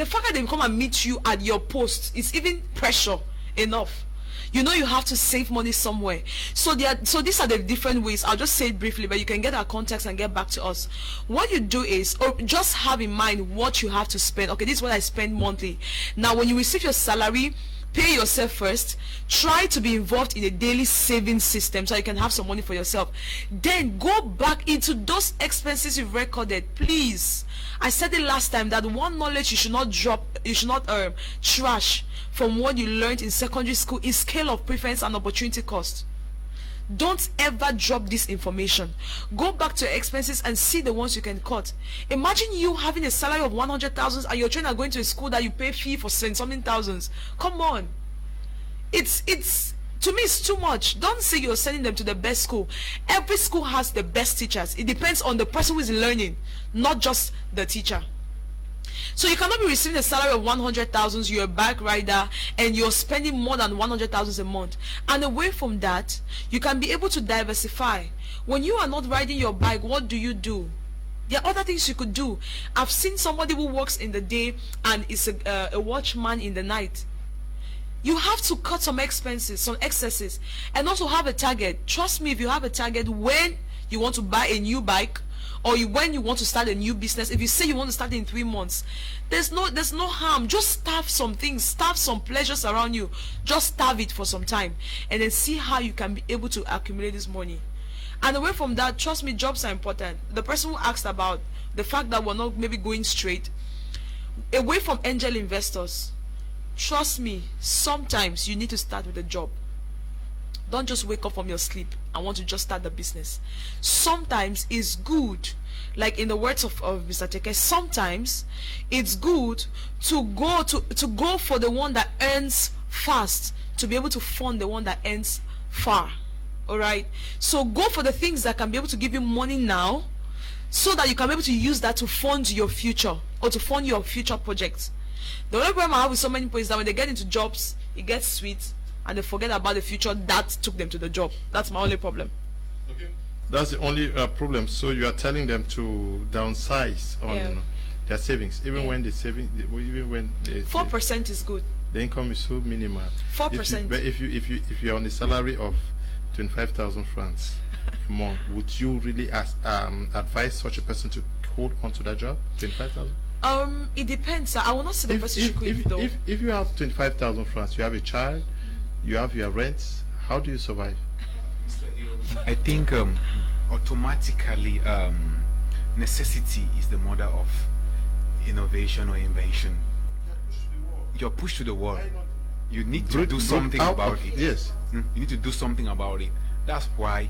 fact that they come and meet you at your post is even pressure enough. You know you have to save money somewhere. So these are the different ways. I'll just say it briefly, but you can get our contacts and get back to us. What you do is, or just have in mind what you have to spend. Okay, this is what I spend monthly. Now, when you receive your salary, pay yourself first. Try to be involved in a daily saving system so you can have some money for yourself. Then go back into those expenses you've recorded. Please, I said it last time that one knowledge you should not trash from what you learned in secondary school is scale of preference and opportunity cost. Don't ever drop this information. Go back to your expenses and see the ones you can cut. Imagine you having a salary of 100,000 and your children are going to a school that you pay fee for something thousands. Come on. It's to me it's too much. Don't say you're sending them to the best school. Every school has the best teachers. It depends on the person who is learning, not just the teacher. So you cannot be receiving a salary of 100,000, you're a bike rider, and you're spending more than 100,000 a month. And away from that, you can be able to diversify. When you are not riding your bike, what do? There are other things you could do. I've seen somebody who works in the day and is a watchman in the night. You have to cut some expenses, some excesses, and also have a target. Trust me, if you have a target when you want to buy a new bike, or when you want to start a new business, if you say you want to start in 3 months, there's no harm. Just starve some things, starve some pleasures around you. Just starve it for some time, and then see how you can be able to accumulate this money. And away from that, trust me, jobs are important. The person who asked about the fact that we're not maybe going straight, away from angel investors, trust me, sometimes you need to start with a job. Don't just wake up from your sleep and want to just start the business. Sometimes it's good, like in the words of Mr. Teke, sometimes it's good to go for the one that earns fast, to be able to fund the one that earns far. All right, so go for the things that can be able to give you money now, so that you can be able to use that to fund your future, or to fund your future projects. The only problem I have with so many people is that when they get into jobs, it gets sweet, and they forget about the future that took them to the job. That's my only problem. Okay. That's the only problem. So you are telling them to downsize on their savings, even when the saving, even when 4% is good. The income is so minimal. 4%. But if you are on a salary of 25,000 francs a month, would you really advise such a person to hold on to that job? 25,000. It depends. I will not say the person should quit though. If you have 25,000 francs, you have a child, you have your rent, how do you survive? I think automatically necessity is the mother of innovation or invention. You're pushed to the wall. You need to do something about it. Yes. You need to do something about it. That's why,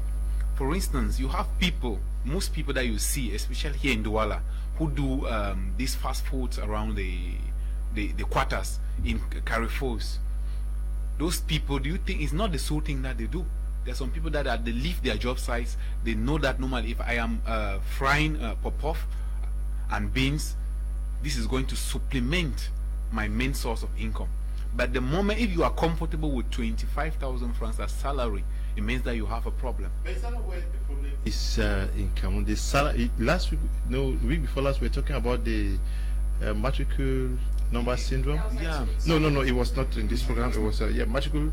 for instance, you have people, most people that you see, especially here in Douala, who do these fast foods around the quarters in Carrefours. Those people, do you think it's not the sole thing that they do? There's some people that they leave their job sites. They know that normally if I am frying pop-off and beans, this is going to supplement my main source of income. But the moment if you are comfortable with 25,000 francs as salary, it means that you have a problem. But is that not where the problem is in Cameroon? The salary, last week, week before last, we were talking about the matricule number syndrome. Yeah. No, it was not in this program. It was matricule.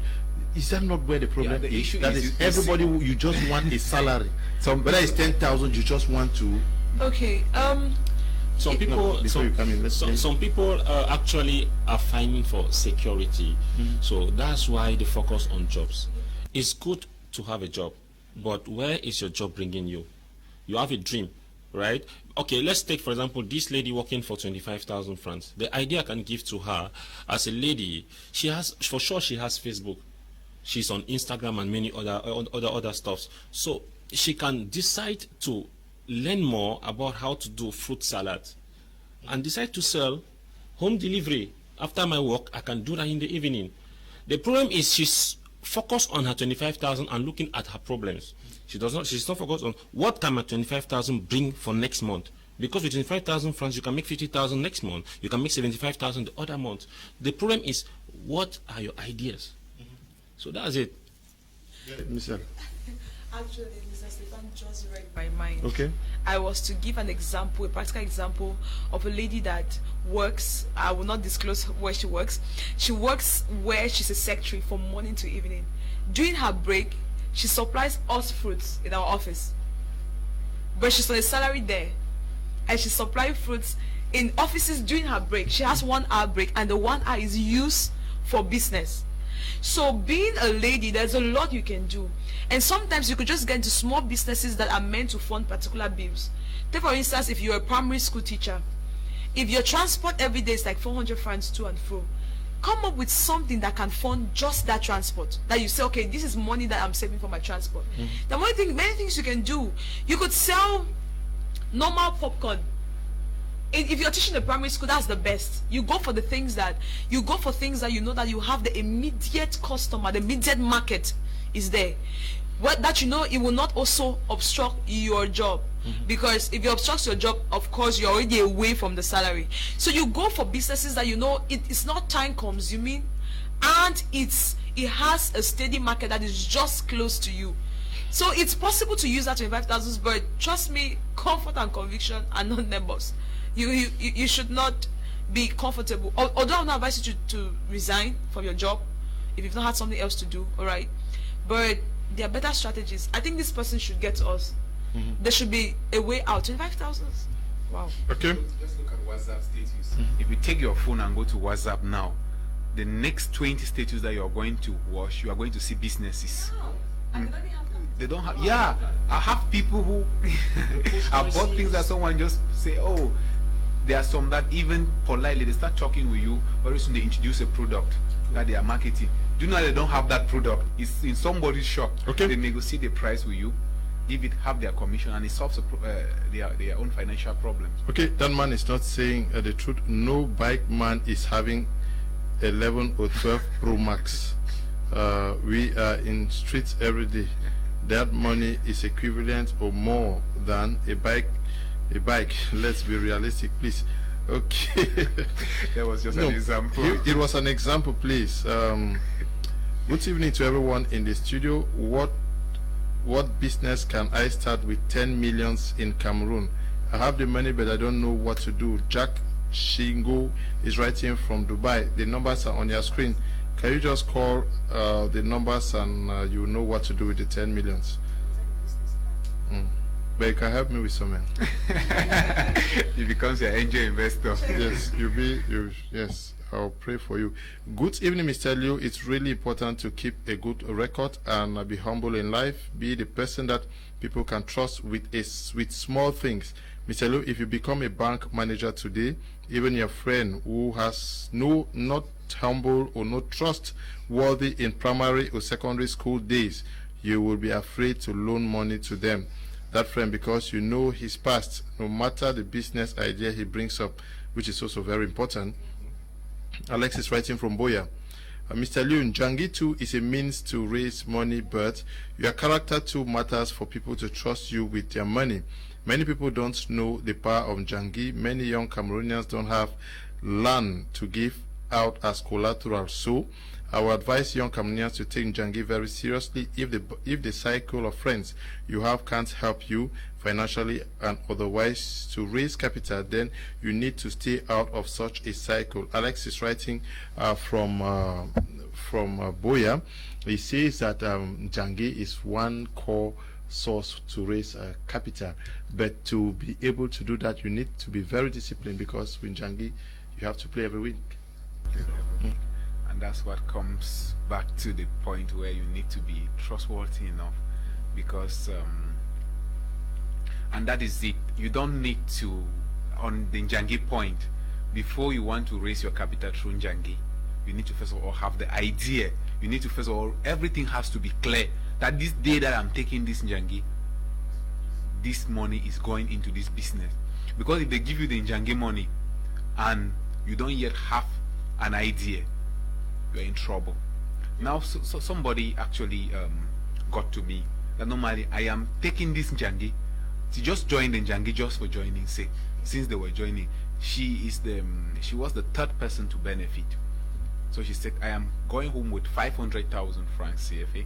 Is that not where the problem the is? issue That is everybody you just want a salary. Whether it's 10,000, you just want to. Okay. Some people, some people actually are fighting for security, so that's why they focus on jobs. It's good to have a job, but where is your job bringing you? You have a dream, right? Okay, let's take for example this lady working for 25,000 francs. The idea I can give to her as a lady, she has for sure she has Facebook. She's on Instagram and many other stuffs. So she can decide to learn more about how to do fruit salad and decide to sell home delivery. After my work, I can do that in the evening. The problem is she's focused on her 25,000 and looking at her problems. She's not focused on what can my 25,000 bring for next month. Because with 25,000 francs, you can make 50,000 next month. You can make 75,000 the other month. The problem is, what are your ideas? So that's it. Michelle. Actually, Mr. Stefan just read my mind. Okay. I was to give an example, a practical example of a lady that works. I will not disclose where she works. She works where she's a secretary from morning to evening. During her break, she supplies us fruits in our office. But she's on a salary there. And she supplies fruits in offices during her break. She has 1 hour break, and the 1 hour is used for business. So being a lady, there's a lot you can do. And sometimes you could just get into small businesses that are meant to fund particular bills. Take for instance, if you're a primary school teacher, if your transport every day is like 400 francs to and fro, come up with something that can fund just that transport. That you say, okay, this is money that I'm saving for my transport. The many things you can do. You could sell normal popcorn. If you're teaching a primary school, that's the best. You go for things that you know that you have the immediate customer, the immediate market is there. That you know it will not also obstruct your job. Because if you obstruct your job, of course you're already away from the salary. So you go for businesses that you know it's not time consuming, and it has a steady market that is just close to you. So it's possible to use that 25,000, but trust me, comfort and conviction are not neighbors. You should not be comfortable. Although I'm not advising you to resign from your job if you've not had something else to do, all right? But there are better strategies. I think this person should get to us. There should be a way out. 25,000. Wow. Okay. Just look at WhatsApp status. If you take your phone and go to WhatsApp now, the next 20 status that you're going to watch, you are going to see businesses. They don't have. Yeah, I have people who have bought things that someone just say, oh, there are some that even politely they start talking with you. Very soon they introduce a product that they are marketing. Do you know they don't have that product? It's in somebody's shop. Okay. They negotiate the price with you, give it, have their commission, and it solves their own financial problems. Okay, that man is not saying the truth. No bike man is having 11 or 12 Pro Max. We are in streets every day. That money is equivalent or more than a bike. Let's be realistic, please. Okay. That was just an example. It was an example, please. Good evening to everyone in the studio. What business can I start with 10 millions in Cameroon? I have the money, but I don't know what to do. Jack Shingo is writing from Dubai. The numbers are on your screen. Can you just call the numbers and you know what to do with the 10 millions? But you can help me with something. He becomes an angel investor. Yes, yes, I'll pray for you. Good evening, Mr. Liu. It's really important to keep a good record and be humble in life. Be the person that people can trust with small things. Mr. Liu, if you become a bank manager today, even your friend who has not humble or not trustworthy in primary or secondary school days, you will be afraid to loan money to them. That friend, because you know his past, no matter the business idea he brings up, which is also very important. Alex is writing from Boya. Mr. Liu, Jangi too is a means to raise money, but your character too matters for people to trust you with their money. Many people don't know the power of Jangi. Many young Cameroonians don't have land to give out as collateral. So I would advise young Cameroonians to take Jangi very seriously. If the cycle of friends you have can't help you financially and otherwise to raise capital, then you need to stay out of such a cycle. Alex is writing from Boya. He says that Jangi is one core source to raise capital, but to be able to do that, you need to be very disciplined, because with Jangi you have to play every week. And that's what comes back to the point where you need to be trustworthy enough, because and that is it. You don't need to, on the Jangi point, before you want to raise your capital through Jangi, you need to first of all have the idea. you need to first of all, everything has to be clear that this day that I'm taking this Njangi, this money is going into this business. Because if they give you the Njangi money and you don't yet have an idea, you're in trouble. Now, so somebody actually got to me that normally I am taking this Njangi. She just joined the Njangi just for joining sake. Since they were joining, she was the third person to benefit. So she said, I am going home with 500,000 francs CFA,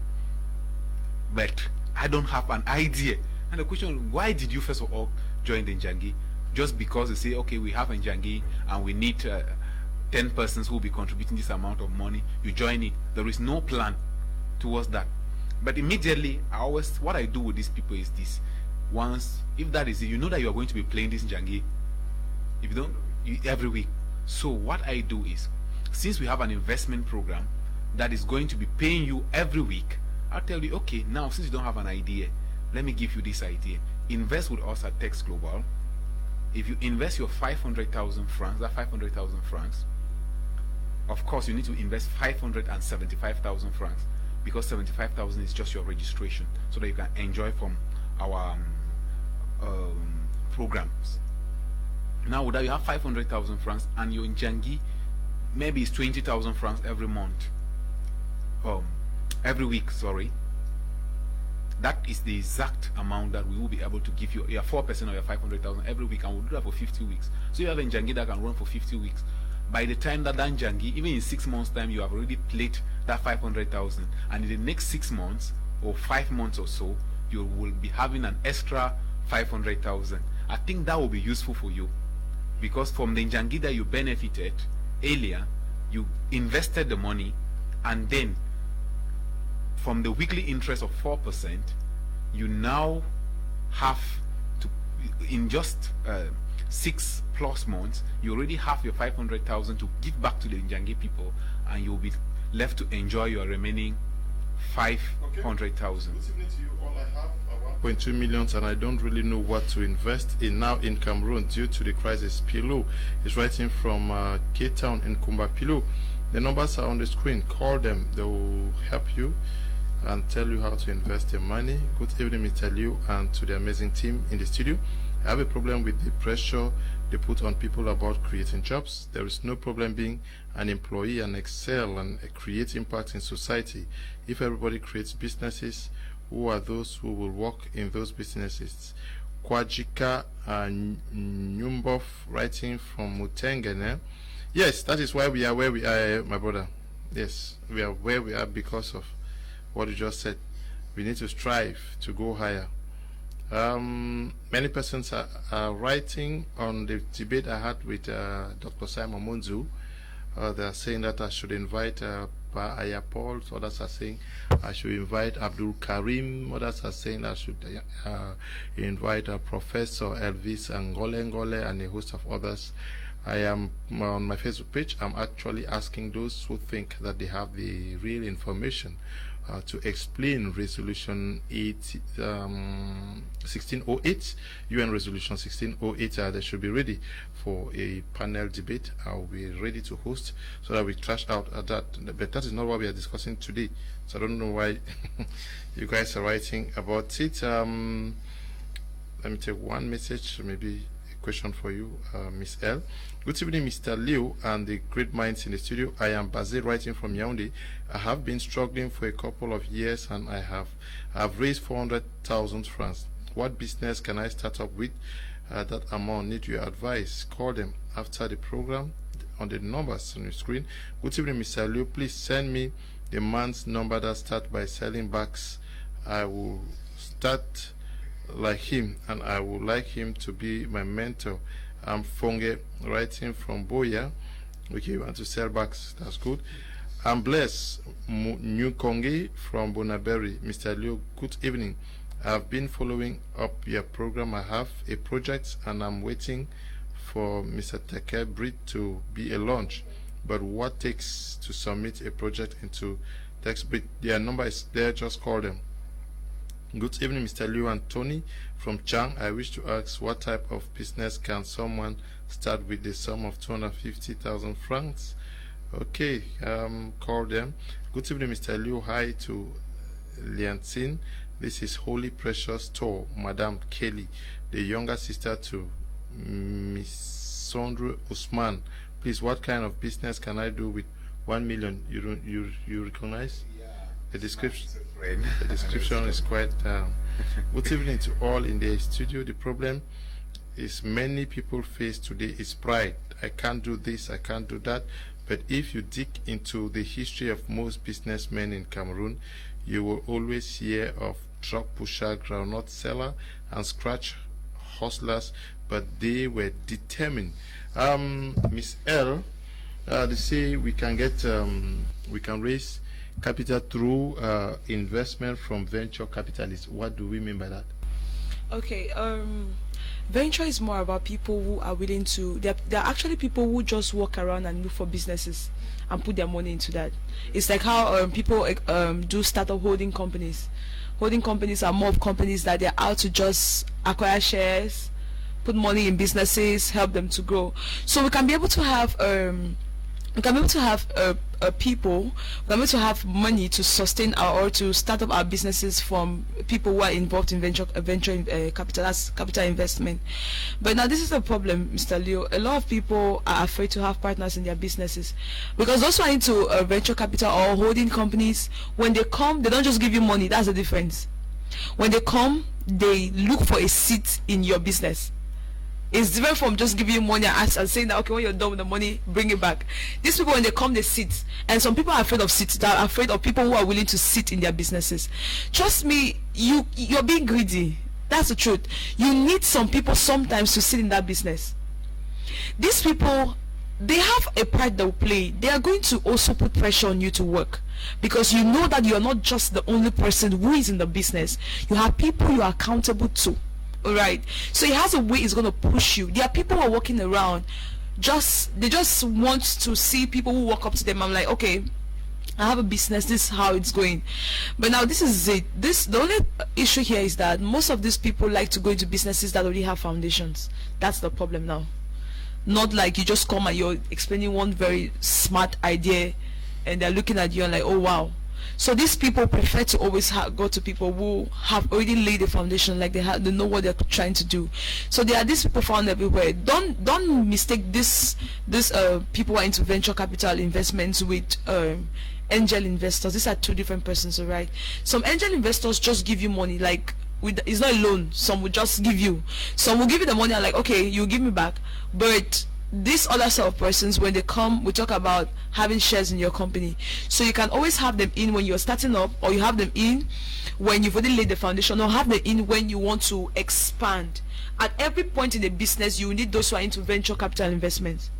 but I don't have an idea. And the question, why did you first of all join the Njangi? Just because they say, okay, we have a Njangi and we need 10 persons who will be contributing this amount of money, you join it. There is no plan towards that. But immediately, what I do with these people is this. Once, if that is it, you know that you are going to be playing this Njangi. If you don't, every week. So what I do is, since we have an investment program that is going to be paying you every week, I'll tell you, okay, now since you don't have an idea, let me give you this idea. Invest with us at Tex Global. If you invest your 500,000 francs, that 500,000 francs, of course you need to invest 575,000 francs, because 75,000 is just your registration, so that you can enjoy from our programs. Now with that, you have 500,000 francs, and your Njangi maybe it's 20,000 francs every month, every week, sorry. That is the exact amount that we will be able to give you. You have 4% of your 500,000 every week, and we'll do that for 50 weeks. So you have a Njangi that can run for 50 weeks. By the time that Njangi, even in 6 months' time, you have already played that 500,000, and in the next 6 months or 5 months or so, you will be having an extra 500,000. I think that will be useful for you, because from the Njangi that you benefited earlier, you invested the money, and then from the weekly interest of 4%, you now have to, in just 6+ months, you already have your 500,000 to give back to the Njangi people, and you'll be left to enjoy your remaining 500,000. Good evening to you all. I have 1.2 million and I don't really know what to invest in now in Cameroon due to the crisis. Pilou is writing from Cape Town in Kumba. Pilou, the numbers are on the screen. Call them, they will help you and tell you how to invest your money. Good evening, Mr. Liu, and to the amazing team in the studio. I have a problem with the pressure they put on people about creating jobs. There is no problem being an employee and excel and create impact in society. If everybody creates businesses, who are those who will work in those businesses? Kwajika Nyumbov writing from Mutengene. Yes, that is why we are where we are, my brother. Yes, we are where we are because of what you just said. We need to strive to go higher. Many persons are writing on the debate I had with Dr. Simon Munzu. They are saying that I should invite Ayapol. Others are saying I should invite Abdul Karim. Others are saying I should invite Professor Elvis Ngole and a host of others. I am on my Facebook page. I'm actually asking those who think that they have the real information to explain Resolution 1608, UN Resolution 1608. They should be ready for a panel debate. I'll be ready to host so that we trash out that. But that is not what we are discussing today. So I don't know why you guys are writing about it. Let me take one message, maybe a question for you, Miss L. Good evening, Mr. Liu and the great minds in the studio. I am Bazil writing from Yaoundé. I have been struggling for a couple of years and I have raised 400,000 francs. What business can I start up with? That amount, need your advice. Call them after the program on the numbers on your screen. Good evening, Mr. Liu. Please send me the man's number that starts by selling bags. I will start like him and I would like him to be my mentor. I'm Fonge writing from Boya. Okay, you want to sell bags, that's good. I'm Bless New Kongi from Bonaberry. Mr. Liu, good evening. I've been following up your program. I have a project and I'm waiting for Mr. Teke Brit to be a launch. But what takes to submit a project into TextBit? Their number is there, just call them. Good evening, Mr. Liu and Tony from Chang. I wish to ask what type of business can someone start with the sum of 250,000 francs? Okay, call them. Good Good evening, Mr. Liu. Hi to Liantin. This is Holy Precious Tor, Madam Kelly, the younger sister to Miss Sondra Usman. Please, what kind of business can I do with 1 million? You recognize? Yeah. The description. The description is quite. Good evening to all in the studio. The problem is many people face today is pride. I can't do this, I can't do that. But if you dig into the history of most businessmen in Cameroon, you will always hear of truck pusher, groundnut seller, and scratch hustlers, but they were determined. Miss L, they say we can get, we can raise capital through investment from venture capitalists. What do we mean by that? Okay, venture is more about people who are willing to, they're actually people who just walk around and look for businesses and put their money into that. It's like how people do startup holding companies. Holding companies are more of companies that they're out to just acquire shares, put money in businesses, help them to grow. So we can be able to have people, we can be able to have money to sustain or to start up our businesses from people who are involved in venture capital investment. But now this is the problem, Mr. Leo. A lot of people are afraid to have partners in their businesses because those who are into venture capital or holding companies, when they come, they don't just give you money. That's the difference. When they come, they look for a seat in your business. It's different from just giving you money and saying that, okay, when you're done with the money, bring it back. These people, when they come, they sit. And some people are afraid of seats. They're afraid of people who are willing to sit in their businesses. Trust me, you're being greedy. That's the truth. You need some people sometimes to sit in that business. These people, they have a part they will play. They are going to also put pressure on you to work, because you know that you're not just the only person who is in the business. You have people you are accountable to. Alright, so it has a way it's going to push you. There are people who are walking around, they just want to see people who walk up to them. I'm like, okay, I have a business, this is how it's going. But now this is it. The only issue here is that most of these people like to go into businesses that already have foundations. That's the problem now. Not like you just come and you're explaining one very smart idea and they're looking at you and like, oh wow. So these people prefer to always go to people who have already laid the foundation, like they know what they're trying to do. So there are these people found everywhere. Don't mistake this people who are into venture capital investments with angel investors. These are two different persons, alright? Some angel investors just give you money, like it's not a loan. Some will just give you. Some will give you the money and like, okay, you give me back. But these other set of persons, when they come, we talk about having shares in your company. So you can always have them in when you're starting up, or you have them in when you've already laid the foundation, or have them in when you want to expand. At every point in the business, you need those who are into venture capital investments.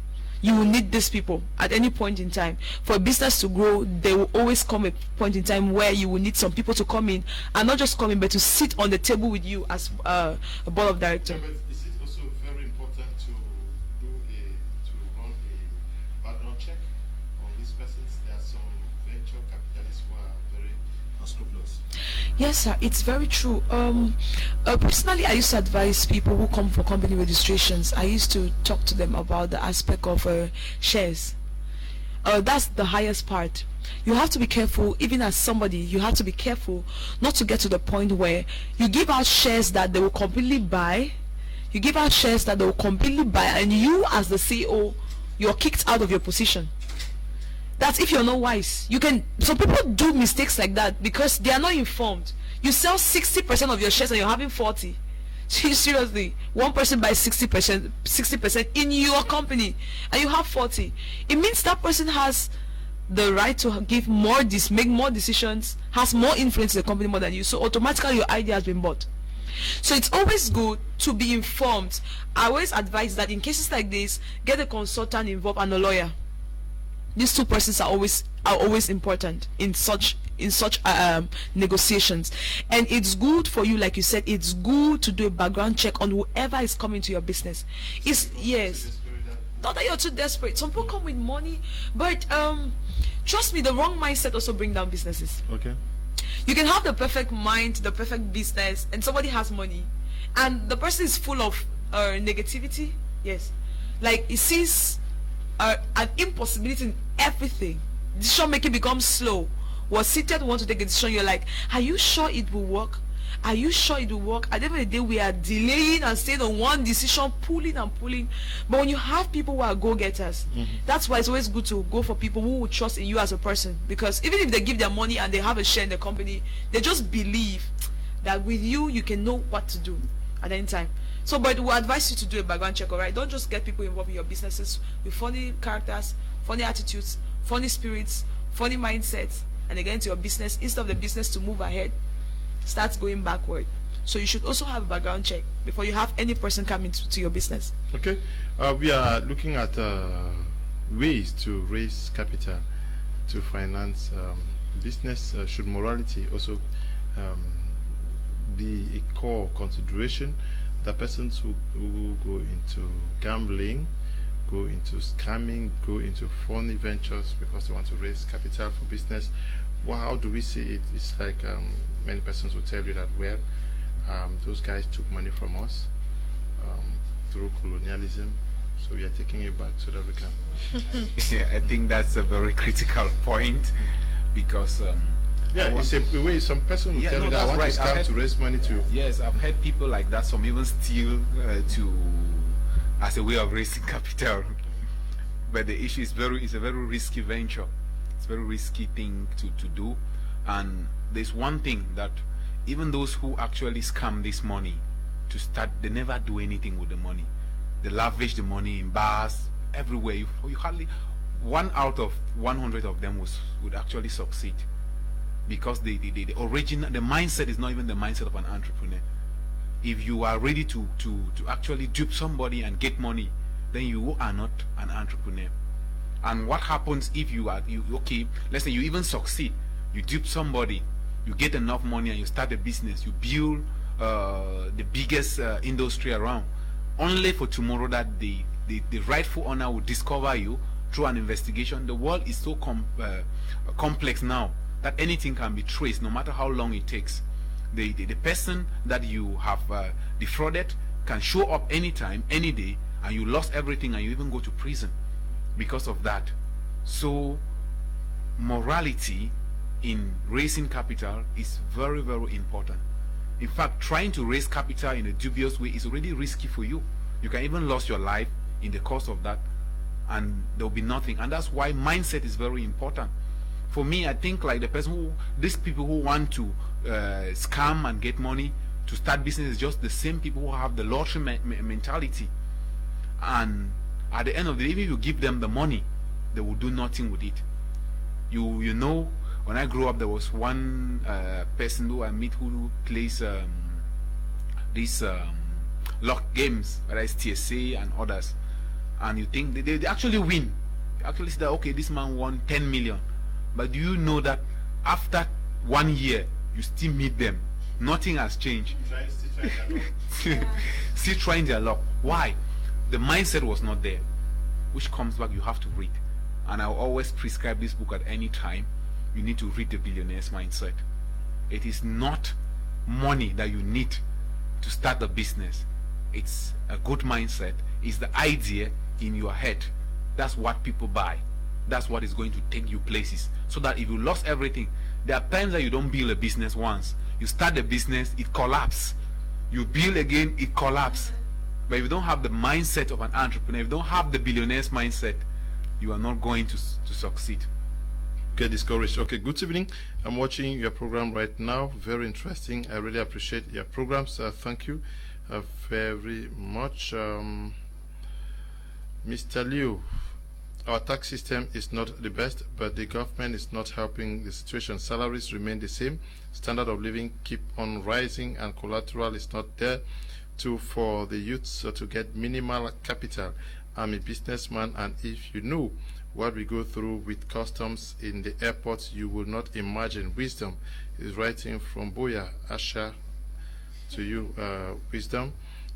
You will need these people at any point in time. For a business to grow, there will always come a point in time where you will need some people to come in, and not just come in, but to sit on the table with you as a board of directors. Yeah, but is it also very important to run a background check on these persons? There are some venture capitalists who are very unscrupulous. Yes, sir, it's very true. Personally, I used to advise people who come for company registrations. I used to talk to them about the aspect of shares. That's the highest part. You have to be careful, even as somebody, you have to be careful not to get to the point where you give out shares that they will completely buy. You give out shares that they will completely buy, and you as the CEO, you're kicked out of your position. That's if you're not wise. Some people do mistakes like that because they are not informed. You sell 60% of your shares and you're having 40. Seriously, one person buys 60% in your company and you have 40. It means that person has the right to make more decisions, has more influence in the company more than you. So automatically your idea has been bought. So it's always good to be informed. I always advise that in cases like this, get a consultant involved and a lawyer. These two persons are always important in such negotiations. And it's good for you, like you said, it's good to do a background check on whoever is coming to your business. Yes, not that you're too desperate. Some people come with money, but trust me, the wrong mindset also bring down businesses. Okay. You can have the perfect mind, the perfect business, and somebody has money, and the person is full of negativity. Yes, like it sees an impossibility in everything. Decision making becomes slow. was seated, want to take a decision, you're like, are you sure it will work? Are you sure it will work? At the end of the day, we are delaying and staying on one decision, pulling and pulling. But when you have people who are go-getters, that's why it's always good to go for people who will trust in you as a person. Because even if they give their money and they have a share in the company, they just believe that with you, you can know what to do at any time. So, but we advise you to do a background check, all right? Don't just get people involved in your businesses with funny characters, funny attitudes, funny spirits, funny mindsets, and they get into your business. Instead of the business to move ahead, starts going backward. So you should also have a background check before you have any person come into your business. Okay, we are looking at ways to raise capital to finance business. Should morality also be a core consideration? The persons who go into gambling, go into scamming, go into funny ventures because they want to raise capital for business. Well, how do we see it? It's like many persons will tell you that, well, those guys took money from us through colonialism, so we are taking it back so that we can. Yeah, I think that's a very critical point, because yeah, it's a way some person will tell you that I want to scam to raise money to. Yes, I've heard people like that. Some even steal as a way of raising capital. But the issue is it's a very risky venture. It's a very risky thing to do. And there's one thing that even those who actually scam this money to start, they never do anything with the money. They lavish the money in bars, everywhere. You hardly, 1 out of 100 of them would actually succeed, because the mindset is not even the mindset of an entrepreneur. If you are ready to actually dupe somebody and get money, then you are not an entrepreneur. And what happens if okay, let's say you even succeed, you dupe somebody, you get enough money and you start a business, you build the biggest industry around, only for tomorrow that the rightful owner will discover you through an investigation. The world is so complex now that anything can be traced, no matter how long it takes. The person that you have defrauded can show up anytime, any day, and you lost everything, and you even go to prison because of that. So morality in raising capital is very, very important. In fact, trying to raise capital in a dubious way is already risky for you. You can even lose your life in the course of that, and there will be nothing. And that's why mindset is very important. For me, I think like these people who want to scam and get money to start business is just the same people who have the lottery mentality. And at the end of the day, even if you give them the money, they will do nothing with it. You know, when I grew up, there was one person who I meet who plays these lock games, whether it's TSA and others. And you think they actually win. You actually say that, okay, this man won 10 million. But do you know that after 1 year, you still meet them? Nothing has changed. Still trying their luck. Why? The mindset was not there. Which comes back, you have to read. And I always prescribe this book at any time. You need to read The Billionaire's Mindset. It is not money that you need to start the business. It's a good mindset. It's the idea in your head. That's what people buy. That's what is going to take you places. So that if you lost everything, there are times that you don't build a business once. You start a business, it collapses. You build again, it collapses. But if you don't have the mindset of an entrepreneur, if you don't have the billionaire's mindset, you are not going to succeed. Get discouraged. Okay, good evening. I'm watching your program right now. Very interesting. I really appreciate your programs. Thank you very much. Mr. Liu, our tax system is not the best, but the government is not helping the situation. Salaries remain the same. Standard of living keep on rising, and collateral is not there for the youths to get minimal capital. I'm a businessman, and if you knew what we go through with customs in the airports, you will not imagine. Wisdom is writing from Boya Asha to you. Wisdom.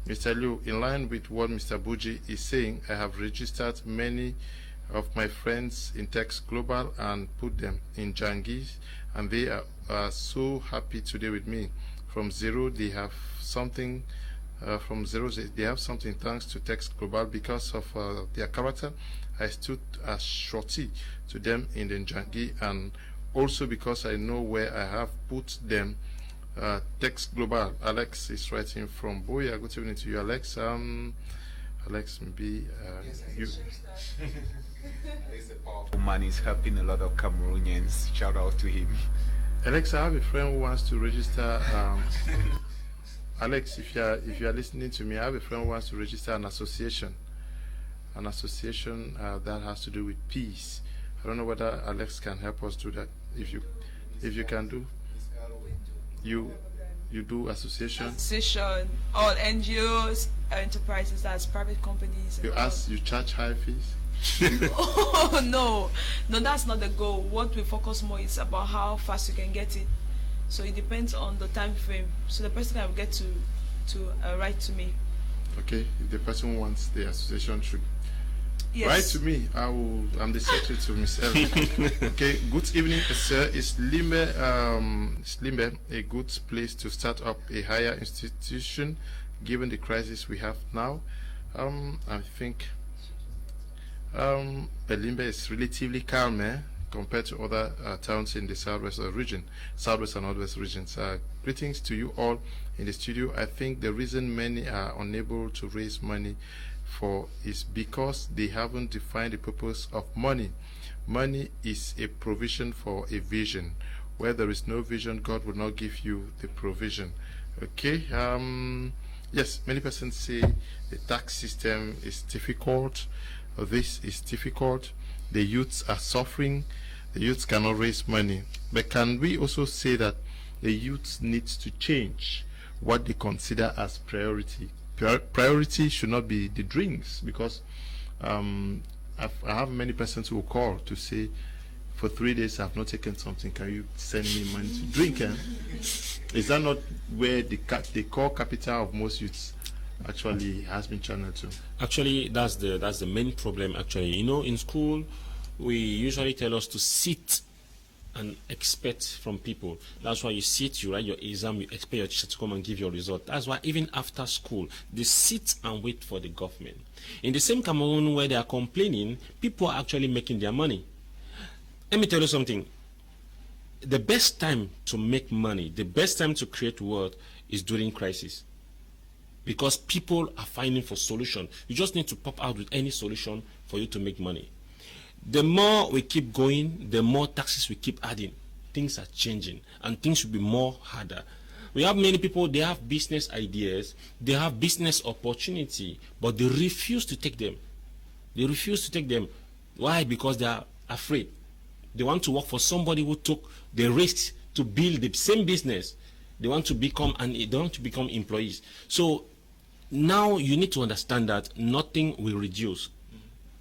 Mr. Liu, in line with what Mr. Buji is saying, I have registered many of my friends in Tex Global and put them in Jangi, and they are so happy today with me. From zero, they have something. From zero, they have something thanks to Tex Global. Because of their character, I stood as shorty to them in the Jangi, and also because I know where I have put them. Text Global, Alex is writing from Boya. Good evening to you, Alex. Alex, maybe you. He's a powerful man. He's helping a lot of Cameroonians. Shout out to him. Alex, I have a friend who wants to register. Alex, if you are listening to me, I have a friend who wants to register an association that has to do with peace. I don't know whether Alex can help us do that. If you can do, you do association, all NGOs, enterprises, that's private companies. You charge high fees. Oh no, that's not the goal. What we focus more is about how fast you can get it. So it depends on the time frame. So the person can get to write to me. Okay, if the person wants the association should write to me. I'm the secretary to Miss Ellen. Okay, good evening, sir. Is Limbe a good place to start up a higher institution given the crisis we have now? I think Limbe is relatively calm compared to other towns in the southwest and northwest regions. Greetings to you all in the studio. I think the reason many are unable to raise money is because they haven't defined the purpose of money. Money is a provision for a vision. Where there is no vision, God will not give you the provision. Okay. Yes, many persons say the tax system is difficult. This is difficult. The youths are suffering. The youths cannot raise money. But can we also say that the youths need to change what they consider as priority? Priority should not be the drinks, because I have many persons who will call to say, for 3 days I have not taken something, can you send me money to drink? Is that not where the core capital of most youths actually has been channeled to? Actually, that's the main problem. Actually, in school we usually tell us to sit and expect from people. That's why you sit, you write your exam, you expect your teacher to come and give your result. That's why even after school, they sit and wait for the government. In the same Cameroon where they are complaining, people are actually making their money. Let me tell you something. The best time to make money, the best time to create wealth is during crisis. Because people are finding for solution. You just need to pop out with any solution for you to make money. The more we keep going, the more taxes we keep adding. Things are changing and things will be more harder. We have many people, they have business ideas, they have business opportunity, but they refuse to take them. They refuse to take them. Why? Because they are afraid. They want to work for somebody who took the risk to build the same business. They want to become employees. So now you need to understand that nothing will reduce.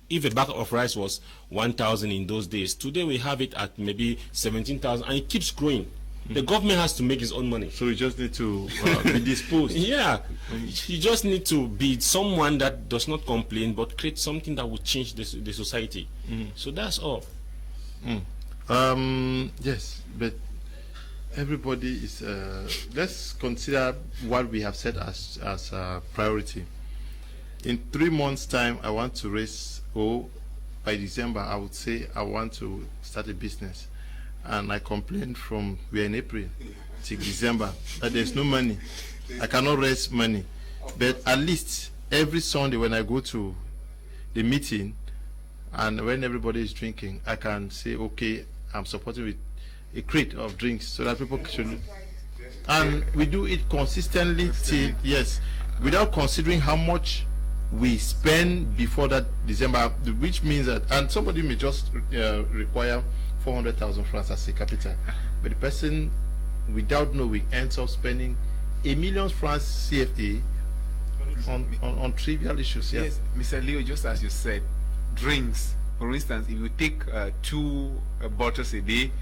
If a bag of rice was 1,000 in those days, today we have it at maybe 17,000, and it keeps growing. The government has to make its own money. So you just need to be disposed. Yeah, you just need to be someone that does not complain, but create something that will change the society. So that's all. Yes, but everybody is. Let's consider what we have set as a priority. In 3 months' time, I want to raise. By December, I would say I want to start a business, and I complained we're in April till December that there's no money. I cannot raise money. But at least every Sunday when I go to the meeting and when everybody is drinking, I can say, okay, I'm supporting with a crate of drinks so that people should. And we do it consistently till, yes, without considering how much we spend before that December, which means that, and somebody may just require 400,000 francs as a capital, but the person, without knowing, ends up spending 1 million francs CFA on trivial issues. Yeah. Yes, Mr. Leo, just as you said, drinks, for instance, if you take 2 bottles a day,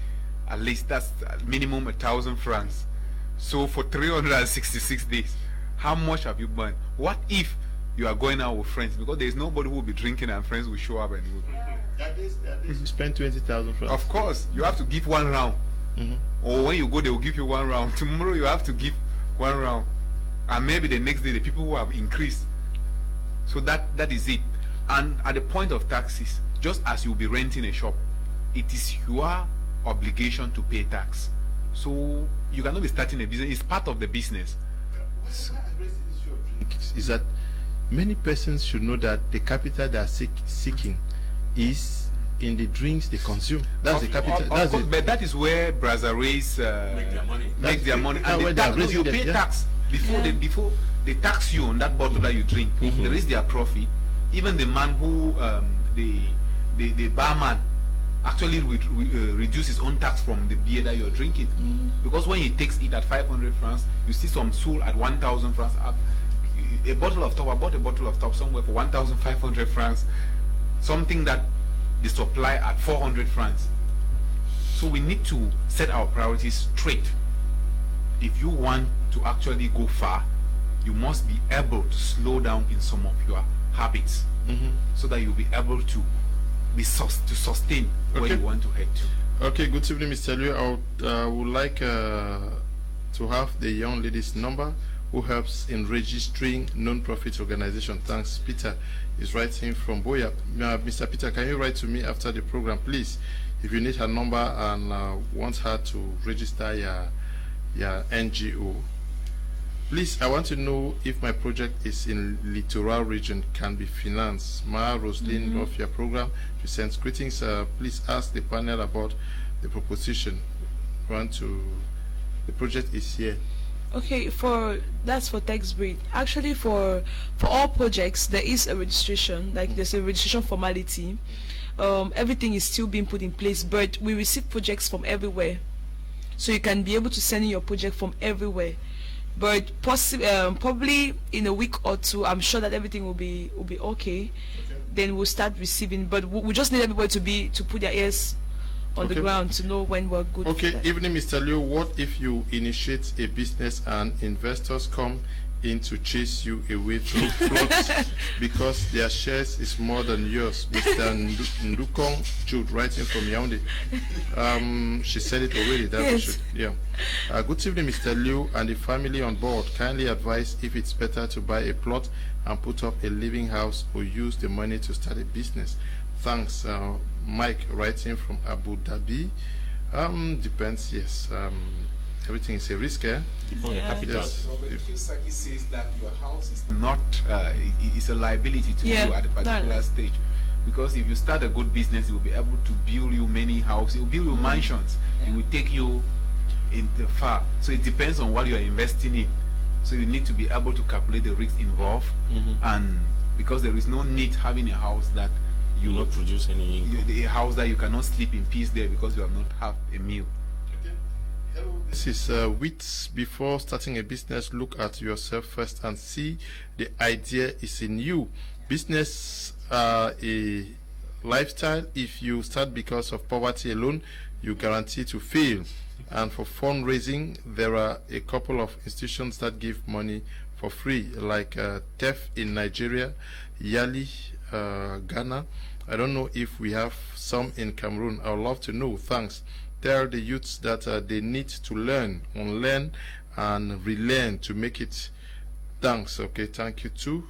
at least that's minimum 1,000 francs. So for 366 days, how much have you burned? What if you are going out with friends? Because there is nobody who will be drinking and friends will show up and you spend 20,000 francs. Of course, you have to give 1 round. Or when you go, they will give you 1 round. Tomorrow you have to give 1 round, and maybe the next day the people will have increased. So that is it. And at the point of taxes, just as you'll be renting a shop, it is your obligation to pay tax. So you cannot be starting a business. It's part of the business. Is that many persons should know that the capital they are seeking is in the drinks they consume. That's the capital. Of course, but that is where brasseries make their money. And the tax, you pay tax before they tax you on that bottle that you drink. There is their profit. Even the man who the barman actually reduce his own tax from the beer that you're drinking, because when he takes it at 500 francs, you see some soul at 1,000 francs. A bottle of top, I bought a bottle of top somewhere for 1,500 francs, something that the supply at 400 francs. So we need to set our priorities straight. If you want to actually go far, you must be able to slow down in some of your habits, so that you'll be able to sustain where you want to head to. Okay, good evening, Mr. Liu. I would like to have the young lady's number who helps in registering non-profit organization. Thanks. Peter is writing from Boya. Mr. Peter, can you write to me after the program, please, if you need her number and want her to register your NGO? Please, I want to know if my project is in littoral region, can be financed. Ma Roslyn of your program, she sends greetings. Please ask the panel about the proposition. The project is here. Okay, that's for tax breed. Actually, for all projects, there is a registration. Like there's a registration formality. Everything is still being put in place, but we receive projects from everywhere, so you can be able to send in your project from everywhere. But probably in a week or two, I'm sure that everything will be okay. Then we'll start receiving. But we just need everybody to put their ears on the ground to know when we're good. Okay, evening, Mr. Liu. What if you initiate a business and investors come in to chase you away through plots because their shares is more than yours? Mr. Ndukong Jude, writing from Yaoundé. She said it already. That yes. We should, yeah. Good evening, Mr. Liu and the family on board. Kindly advise if it's better to buy a plot and put up a living house or use the money to start a business. Thanks. Mike, writing from Abu Dhabi. Depends, yes. Everything is a risk, eh? Yes. If Saki says that your house is not, it's a liability to you at a particular stage. Because if you start a good business, it will be able to build you many houses, it will build you mansions, it will take you into far. So it depends on what you are investing in. So you need to be able to calculate the risks involved, and because there is no need having a house that you not produce any income. A house that you cannot sleep in peace there because you have not have a meal. Okay. Hello. This is WITS. Before starting a business, look at yourself first and see the idea is in you. Business a lifestyle. If you start because of poverty alone, you guarantee to fail. And for fundraising, there are a couple of institutions that give money for free, like TEF in Nigeria, Yali, Ghana. I don't know if we have some in Cameroon. I would love to know. Thanks. Tell the youths that they need to learn, unlearn, and relearn to make it. Thanks. Okay, thank you too.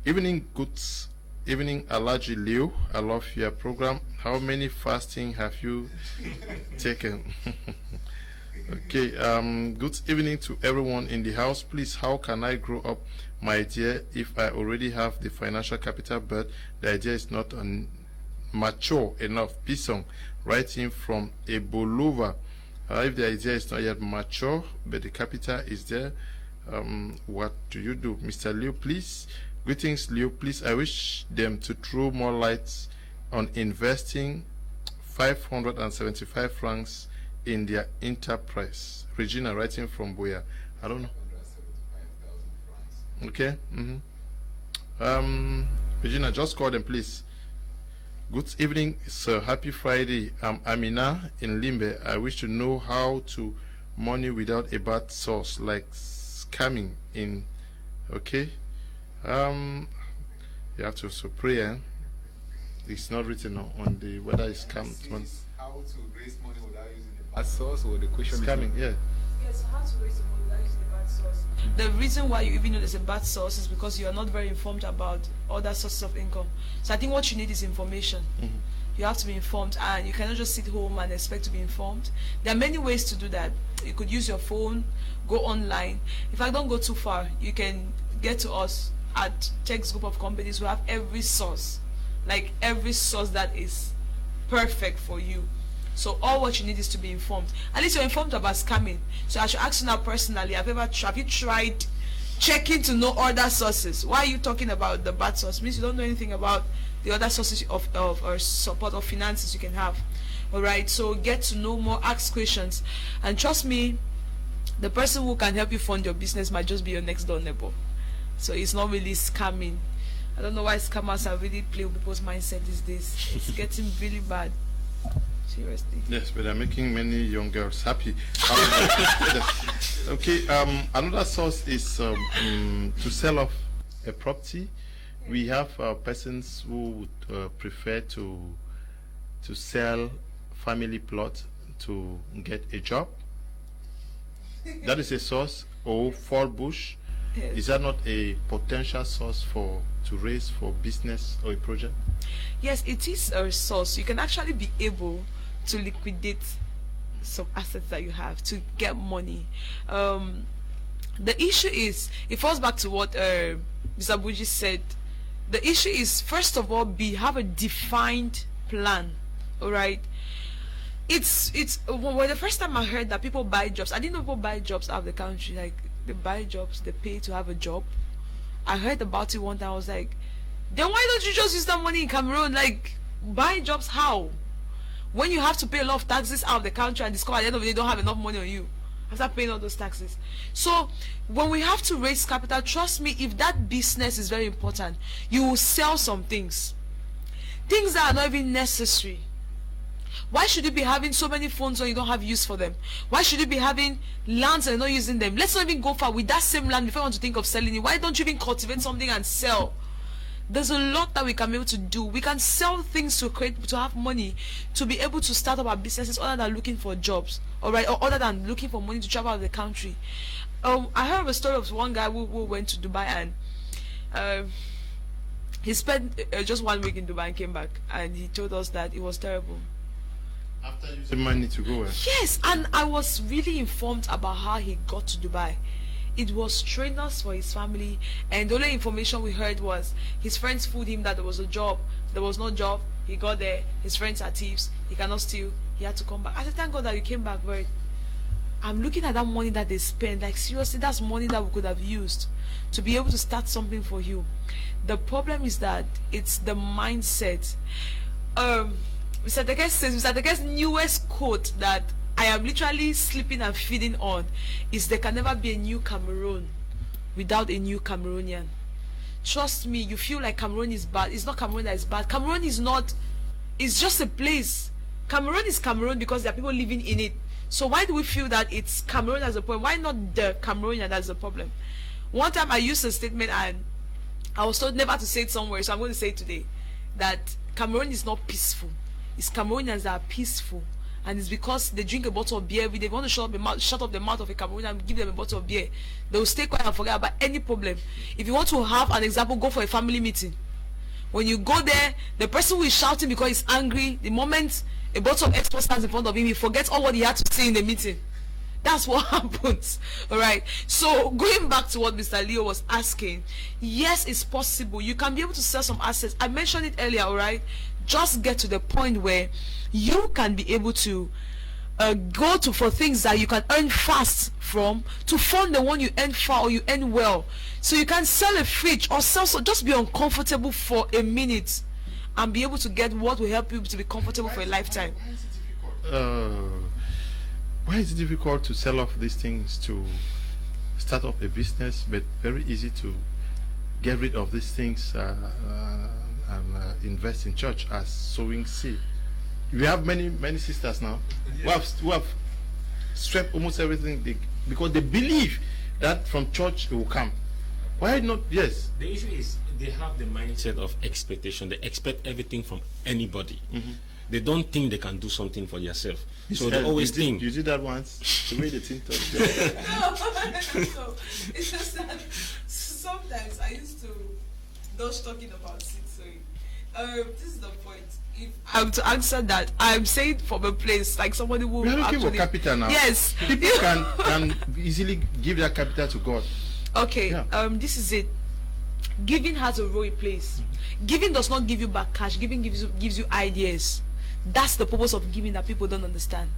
Evening, goods. Evening, Alaji Leo. I love your program. How many fasting have you taken? Okay. Good evening to everyone in the house. Please, how can I grow up my idea if I already have the financial capital, but the idea is not mature enough? Pisong, writing from Ebolova. If the idea is not yet mature, but the capital is there, what do you do? Mr. Liu, please. Greetings, Liu. Please, I wish them to throw more lights on investing 575 francs in their enterprise. Regina, writing from Boya. I don't know. Okay. Regina, just call them, please. Good evening, sir. Happy Friday. I'm Amina in Limbe. I wish to know how to money without a bad source, like scamming in. Okay. You have to also pray. Eh? It's not written on the whether it's scam. How to raise money without using a bad source, or the question scamming? is Yes, how to raise the money without using a bad source. The reason why you even know there's a bad source is because you are not very informed about other sources of income. So I think what you need is information. You have to be informed, and you cannot just sit home and expect to be informed. There are many ways to do that. You could use your phone, go online. In fact, don't go too far. You can get to us at Tech's group of companies who have every source, like every source that is perfect for you. So all what you need is to be informed. At least you're informed about scamming. So I should ask you now personally, have you tried checking to know other sources? Why are you talking about the bad source? It means you don't know anything about the other sources of or support of finances you can have. Alright, so get to know more, ask questions, and trust me, the person who can help you fund your business might just be your next door neighbor. So it's not really scamming. I don't know why scammers are really playing with people's mindset these days. It's getting really bad. Seriously. Yes, but they're making many young girls happy. Okay, another source is to sell off a property. We have persons who would prefer to sell family plot to get a job. That is a source. Or fall bush. Yes. Is that not a potential source to raise for business or a project? Yes, it is a source. You can actually be able to liquidate some assets that you have to get money. The issue is, it falls back to what Mr. Buji said. The issue is, first of all, have a defined plan. All right. It's well, the first time I heard that people buy jobs, I didn't know people buy jobs out of the country. Like, they buy jobs, they pay to have a job. I heard about it one time. I was like, then why don't you just use that money in Cameroon? Like, buy jobs how? When you have to pay a lot of taxes out of the country and discover at the end of the day you don't have enough money on you after paying all those taxes. So when we have to raise capital, trust me, if that business is very important, you will sell some things that are not even necessary. Why should you be having so many phones when you don't have use for them? Why should you be having lands and not using them? Let's not even go far. With that same land, if I want to think of selling it, why don't you even cultivate something and sell? There's a lot that we can be able to do. We can sell things to have money, to be able to start up our businesses other than looking for jobs, alright, or other than looking for money to travel out of the country. I heard of a story of one guy who went to Dubai, and he spent just 1 week in Dubai and came back, and he told us that it was terrible. After using money to go. Yes, and I was really informed about how he got to Dubai. It was trainers for his family, and the only information we heard was his friends fooled him that there was a job. There was no job. He got there. His friends are thieves. He cannot steal. He had to come back. I said, thank God that you came back. But I'm looking at that money that they spend. Like, seriously, that's money that we could have used to be able to start something for you. The problem is that it's the mindset. Mr. Tekes says, Mr. Tekes' newest quote that I am literally sleeping and feeding on is, there can never be a new Cameroon without a new Cameroonian. Trust me, you feel like Cameroon is bad. It's not Cameroon that is bad. Cameroon is not, it's just a place. Cameroon is Cameroon because there are people living in it. So why do we feel that it's Cameroon that's the problem? Why not the Cameroonian that's the problem? One time I used a statement and I was told never to say it somewhere, so I'm going to say it today, that Cameroon is not peaceful. It's Cameroonians that are peaceful, and it's because they drink a bottle of beer every day. They want to shut up the mouth of a Cameroonian and give them a bottle of beer. They will stay quiet and forget about any problem. If you want to have an example, go for a family meeting. When you go there, the person who is shouting because he's angry, the moment a bottle of extra stands in front of him, he forgets all what he had to say in the meeting. That's what happens. Alright, so going back to what Mr. Leo was asking, yes, it's possible. You can be able to sell some assets. I mentioned it earlier. Alright, just get to the point where you can be able to go for things that you can earn fast from, to fund the one you earn far or you earn well. So you can sell a fridge or sell, so just be uncomfortable for a minute and be able to get what will help you to be comfortable for a lifetime. Why is it difficult to sell off these things to start up a business, but very easy to get rid of these things and invest in church as sowing seed? We have many sisters now who have swept almost everything because they believe that from church it will come. Why not? Yes. The issue is they have the mindset of expectation. They expect everything from anybody. They don't think they can do something for themselves. So they always think. You did that once. The way the thing talks. No, it's just that sometimes I used to dodge talking about seed sowing. This is the point. if I'm to answer that, I'm saying from a place like somebody who We are looking actually for capital now. Yes. People can easily give their capital to God. Okay. Yeah. This is it. Giving has a role it plays. Giving does not give you back cash. Giving gives you ideas. That's the purpose of giving that people don't understand.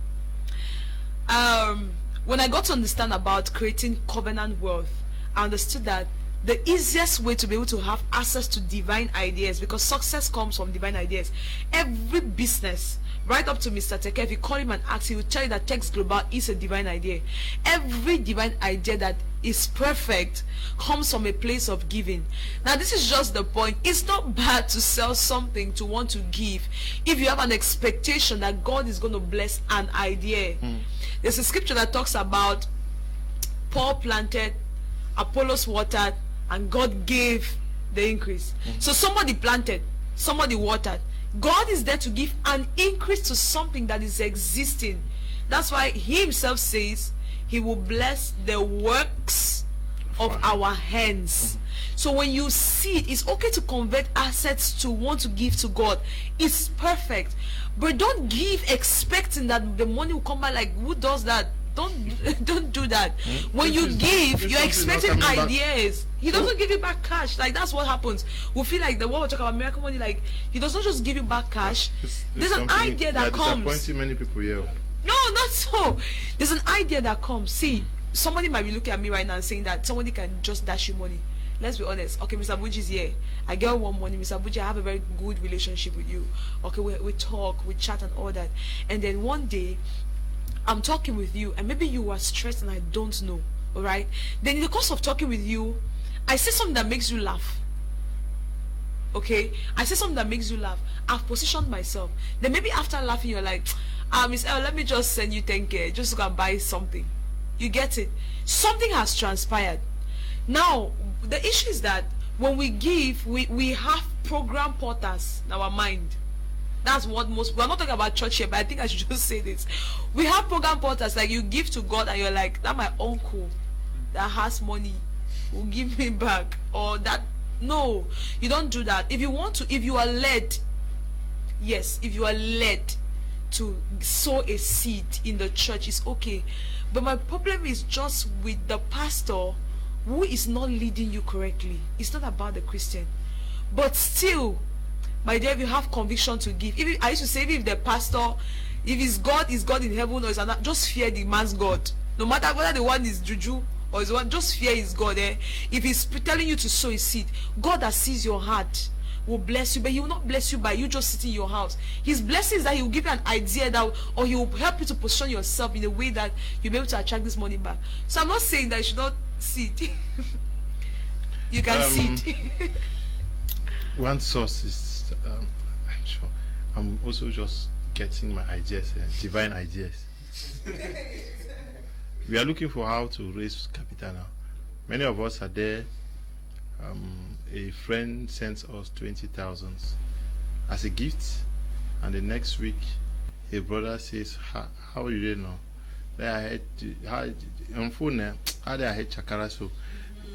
When I got to understand about creating covenant wealth, I understood that the easiest way to be able to have access to divine ideas, because success comes from divine ideas. Every business, right up to Mr. Teke, if you call him and ask, he will tell you that Tex Global is a divine idea. Every divine idea that is perfect comes from a place of giving. Now, this is just the point. It's not bad to sell something, to want to give, if you have an expectation that God is going to bless an idea. There's a scripture that talks about Paul planted, Apollos watered, and God gave the increase. So somebody planted, somebody watered. God is there to give an increase to something that is existing. That's why he himself says he will bless the works of our hands. So when you see it, it's okay to convert assets to want to give to God. It's perfect. But don't give expecting that the money will come back. Like, who does that? Don't do that. When you give, you're expecting ideas. He doesn't give you back cash. Like, that's what happens. We feel like the world we talk about miracle money, like, he does not just give you back cash. There's an idea that comes. Disappointing many people here. No, not so. There's an idea that comes. See, somebody might be looking at me right now and saying that somebody can just dash you money. Let's be honest. Okay, Mr. Buji is here. I get one money. Mr. Buji, I have a very good relationship with you. Okay, we talk, we chat and all that. And then one day, I'm talking with you, and maybe you are stressed and I don't know, all right? Then in the course of talking with you, I say something that makes you laugh. Okay? I say something that makes you laugh. I've positioned myself. Then maybe after laughing, you're like, Miss L, let me just send you 10K just to go and buy something. You get it? Something has transpired. Now, the issue is that when we give, we have program porters in our mind. That's what most, we're not talking about church here, but I think I should just say this. We have program porters, like you give to God and you're like, that my uncle that has money will give me back, or that. No, you don't do that. If you want to, if you are led, yes, if you are led to sow a seed in the church, it's okay. But my problem is just with the pastor who is not leading you correctly. It's not about the Christian. But still, my dear, if you have conviction to give, I used to say, if the pastor, if his God is God in heaven or is not, just fear the man's God. No matter whether the one is juju or is one, just fear his God. If he's telling you to sow a seed, God that sees your heart will bless you, but he will not bless you by you just sitting in your house. His blessing is that he will give you an idea that, or he will help you to position yourself in a way that you'll be able to attract this money back. So I'm not saying that you should not seed. You can seed. One source is, I'm sure, I'm also just getting my ideas, divine ideas. We are looking for how to raise capital now. Many of us are there. A friend sends us 20,000 as a gift, and the next week a brother says, how you did know that I had on phone now, how did I had Chakara, so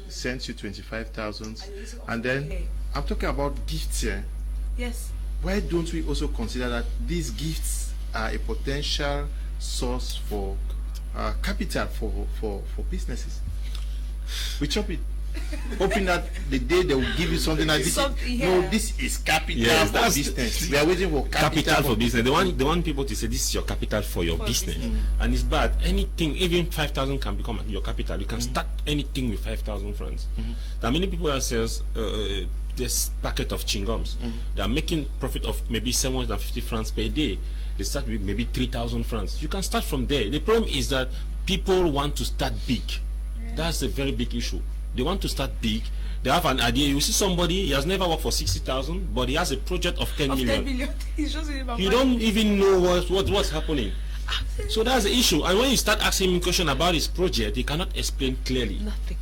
sends you 25,000, and then I'm talking about gifts here. Yes. Why don't we also consider that these gifts are a potential source for capital for businesses? We chop it, hoping that the day they will give you something like this. No, this is capital for business. We are waiting for capital for business. They want people to say this is your capital for your business. And it's bad. Anything, even 5,000 can become your capital. You can start anything with 5,000 francs. There are many people that sells this packet of chewing-gums. They are making profit of maybe 750 francs per day. They start with maybe 3,000 francs. You can start from there. The problem is that people want to start big. That's a very big issue. They want to start big. They have an idea. You see somebody, he has never worked for 60,000, but he has a project of 10 million. 10 million. He's just you don't even know what's happening. So that's the issue. And when you start asking him a question about his project, he cannot explain clearly. Nothing.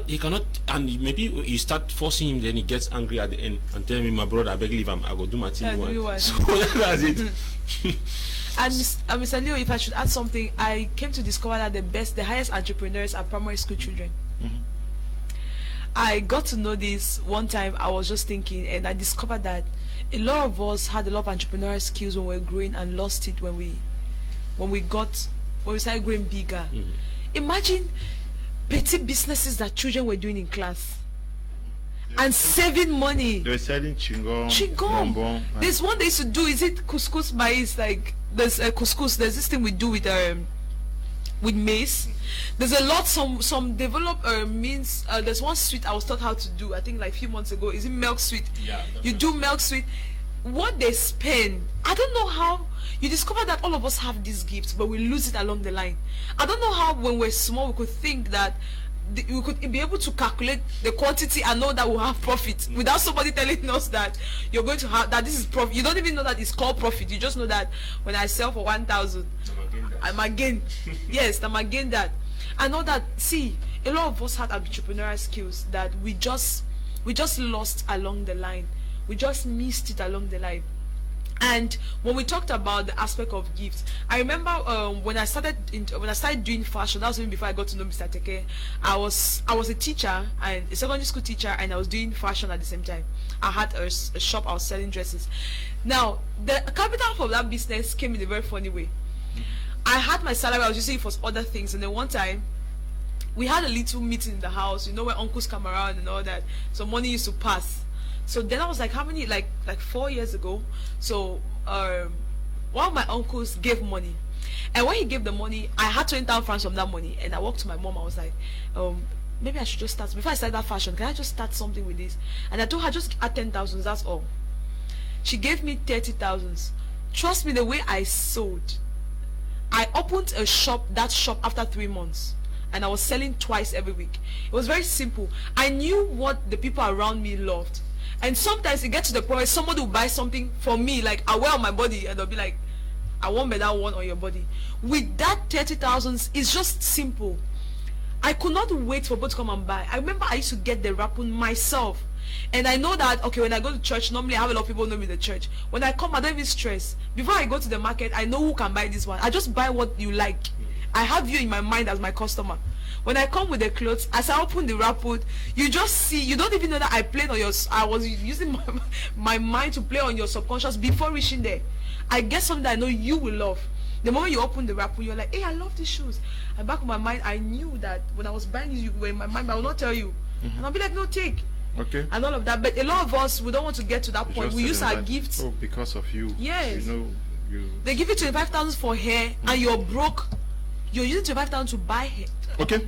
He cannot, and maybe you start forcing him, then he gets angry at the end and tell me, my brother, I beg leave him, I go do my thing. So that's it. And Mr. Leo, if I should add something, I came to discover that the highest entrepreneurs are primary school children. I got to know this one time. I was just thinking, and I discovered that a lot of us had a lot of entrepreneurial skills when we were growing and lost it when we started growing bigger. Imagine petty businesses that children were doing in class and saving money. They were selling chingom. Chingom. There's one they used to do. Is it couscous maize? Like there's couscous. There's this thing we do with maize. There's a lot. Some develop means. There's one sweet I was taught how to do. I think like a few months ago. Is it milk sweet? Yeah. You do milk sweet. What they spend, I don't know how. You discover that all of us have these gifts, but we lose it along the line. I don't know how when we're small we could think that we could be able to calculate the quantity and know that we'll have profit without somebody telling us that you're going to have that. This is profit. You don't even know that it's called profit. You just know that when I sell for 1,000, I'm again. Yes, I'm again that. I know that. See, a lot of us had entrepreneurial skills that we just lost along the line. We just missed it along the line. And when we talked about the aspect of gifts, I remember when I started doing fashion. That was even before I got to know Mr. Teke. I was a teacher, and a secondary school teacher, and I was doing fashion at the same time. I had a shop. I was selling dresses. Now the capital for that business came in a very funny way. I had my salary. I was using it for other things, and then one time we had a little meeting in the house. You know, where uncles come around and all that. So money used to pass. So then I was like, how many, like 4 years ago. So one of my uncles gave money, and when he gave the money, I had 20,000 francs from that money. And I walked to my mom. I was like, maybe I should just start, before I start that fashion, can I just start something with this? And I told her, just add 10,000, that's all. She gave me 30,000. Trust me, the way I sold, I opened a shop, that shop, after 3 months, and I was selling twice every week. It was very simple. I knew what the people around me loved. And sometimes it gets to the point where somebody will buy something for me, like I wear on my body, and they'll be like, I want that one on your body. With that 30,000, it's just simple. I could not wait for people to come and buy. I remember I used to get the rapun myself. And I know that, okay, when I go to church, normally I have a lot of people know me in the church. When I come, I don't even stress. Before I go to the market, I know who can buy this one. I just buy what you like. I have you in my mind as my customer. When I come with the clothes, as I open the wrapper, you just see, you don't even know that I played on your, I was using my mind to play on your subconscious before reaching there. I get something that I know you will love. The moment you open the wrapper, you're like, hey, I love these shoes. And back of my mind, I knew that when I was buying these, you were in my mind, but I will not tell you. And I'll be like, no, take. Okay. And all of that. But a lot of us, we don't want to get to that point. We use our gifts. Oh, because of you. Yes. You know, they give you 25,000 for hair, and you're broke. You're using 25,000 to buy hair. Okay.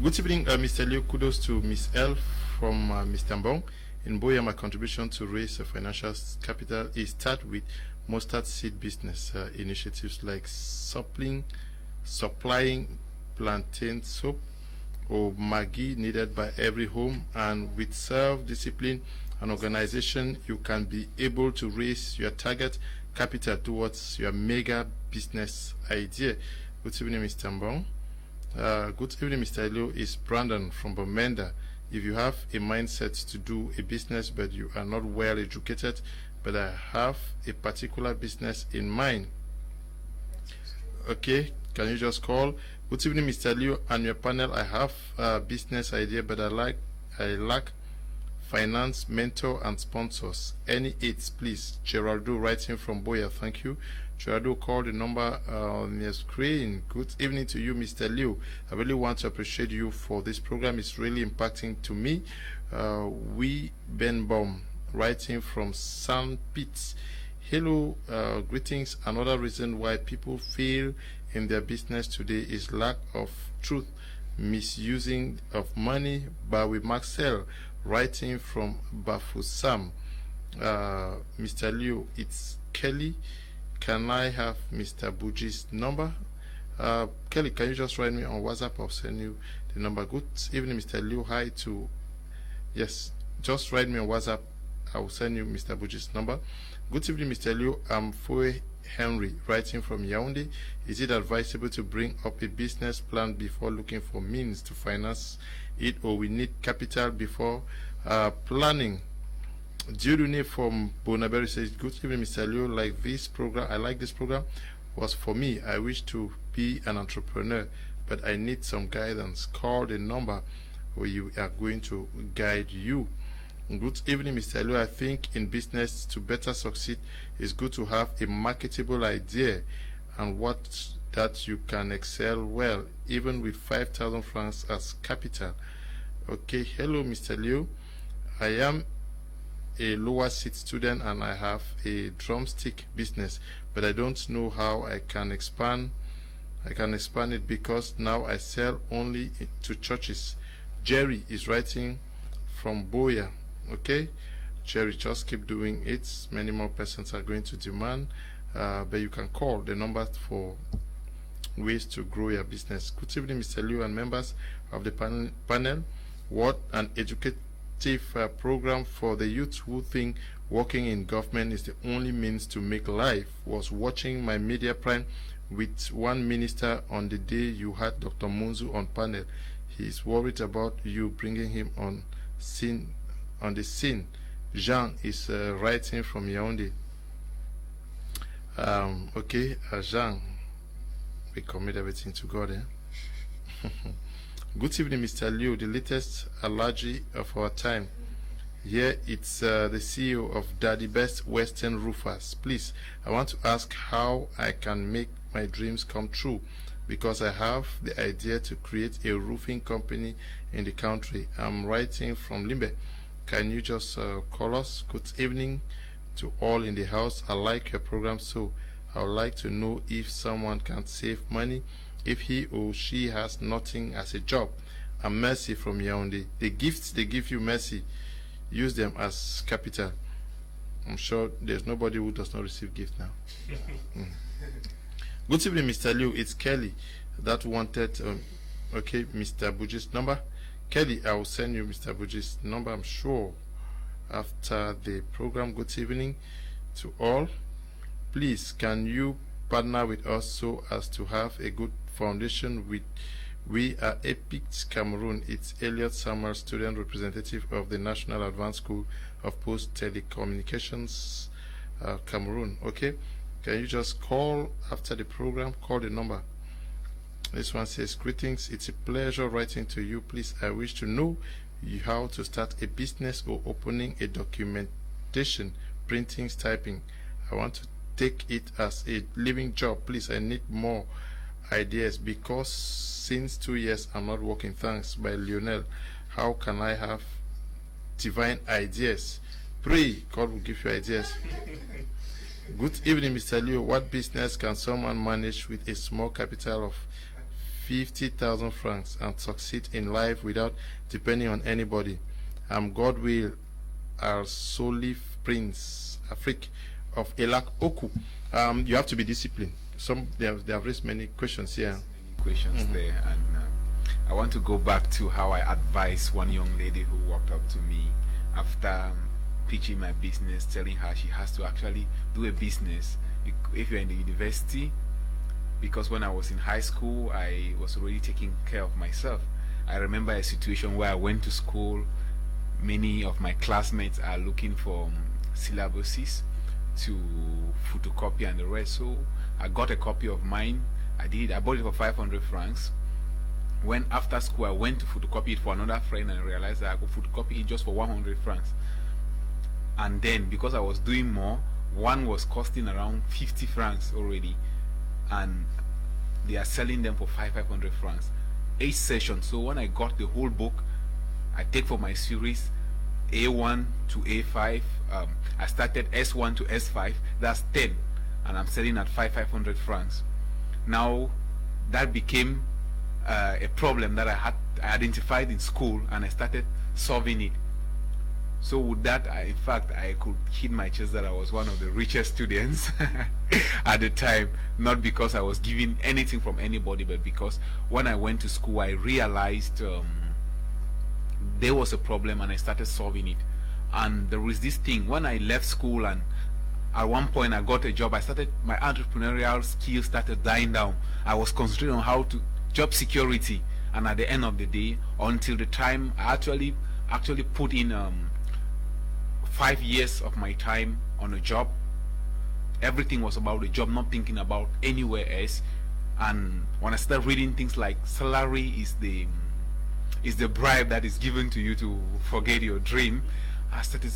Good evening, Mr. Leo. Kudos to Miss L from Mr. Mbong. In Boya, my contribution to raise a financial capital is start with mustard seed business initiatives like supplying plantain soap or Maggi needed by every home, and with self-discipline and organization, you can be able to raise your target capital towards your mega business idea. Good evening, Mr. Mbong. Good evening, Mr. Leo. Is Brandon from Bomenda. If you have a mindset to do a business but you are not well educated, but I have a particular business in mind, okay, can you just call? Good evening, Mr. Leo and your panel. I have a business idea, but I lack finance, mentor and sponsors. Any aids, please? Geraldo writing from Boya. Thank you. Geraldo, call the number on your screen. Good evening to you, Mr. Leo. I really want to appreciate you for this program. It's really impacting to me. We Ben Baum writing from San Pete. Hello, greetings. Another reason why people fail in their business today is lack of truth, misusing of money. Bawi Maxell writing from Bafusam. Mr. Leo, it's Kelly. Can I have Mr. Buji's number? Kelly, can you just write me on WhatsApp? I'll send you the number. Good evening, Mr. Leo. Hi to, yes, just write me on WhatsApp. I will send you Mr. Buji's number. Good evening, Mr. Leo. I'm Foe Henry, writing from Yaoundé. Is it advisable to bring up a business plan before looking for means to finance it, or we need capital before planning? Dieudonné from Bonaberry says, good evening, Mr. Leo. Like this program, I like this program. Was for me. I wish to be an entrepreneur, but I need some guidance. Call the number we are going to guide you. Good evening, Mr. Liu. I think in business, to better succeed, it's good to have a marketable idea and what that you can excel well, even with 5,000 francs as capital. Okay, hello, Mr. Liu. I am a lower seat student and I have a drumstick business, but I don't know how I can expand it because now I sell only to churches. Jerry is writing from Boya. Okay, Jerry, just keep doing it. Many more persons are going to demand, but you can call the number for ways to grow your business. Good evening, Mr. Liu and members of the panel. What an educative program for the youth who think working in government is the only means to make life. Was watching my media prime with one minister on the day you had Dr. Munzu on panel. He is worried about you bringing him on the scene. Jean is writing from Yaoundé. Okay, Jean, we commit everything to God. Good evening, Mr. Liu, the latest allergy of our time. Here it's the CEO of Daddy Best Western Roofers. Please, I want to ask how I can make my dreams come true, because I have the idea to create a roofing company in the country. I'm writing from Limbe. Can you just call us? Good evening to all in the house. I like your program, so I would like to know if someone can save money if he or she has nothing as a job. And Mercy from Yaoundé. The gifts they give you, Mercy, use them as capital. I'm sure there's nobody who does not receive gift now. Good evening, Mr. Liu. It's Kelly that wanted, okay, Mr. Buji's number. Kelly, I will send you Mr. Buji's number, I'm sure, after the program. Good evening to all. Please, can you partner with us so as to have a good foundation with We Are Epic Cameroon? It's Elliot Summer, student representative of the National Advanced School of Post Telecommunications, Cameroon. Okay, can you just call after the program? Call the number. This one says, greetings, it's a pleasure writing to you. Please, I wish to know how to start a business or opening a documentation, printing, typing. I want to take it as a living job. Please, I need more ideas because since 2 years I'm not working. Thanks. By Lionel. How can I have divine ideas? Pray, God will give you ideas. Good evening, Mr. Leo. What business can someone manage with a small capital of 50,000 francs and succeed in life without depending on anybody? I'm Godwill, our Solif Prince, Afrique of Elak Oku. You have to be disciplined. They have raised many questions here. Many questions there, and I want to go back to how I advised one young lady who walked up to me after pitching my business, telling her she has to actually do a business if you're in the university. Because when I was in high school, I was already taking care of myself. I remember a situation where I went to school. Many of my classmates are looking for syllabuses to photocopy and the rest. So I got a copy of mine. I bought it for 500 francs. When after school I went to photocopy it for another friend and I realized that I could photocopy it just for 100 francs. And then because I was doing more, one was costing around 50 francs already, and they are selling them for 500 francs. 8 sessions. So when I got the whole book, I take for my series A1 to A5. I started S1 to S5. That's 10, and I'm selling at 500 francs. Now that became a problem that I identified in school, and I started solving it. So with that, in fact, I could hit my chest that I was one of the richest students at the time. Not because I was giving anything from anybody, but because when I went to school, I realized there was a problem and I started solving it. And there was this thing, when I left school and at one point I got a job, my entrepreneurial skills started dying down. I was concentrating on how to job security, and at the end of the day, until the time I actually put in 5 years of my time on a job. Everything was about the job, not thinking about anywhere else. And when I started reading things like salary is the is the bribe that is given to you to forget your dream. I started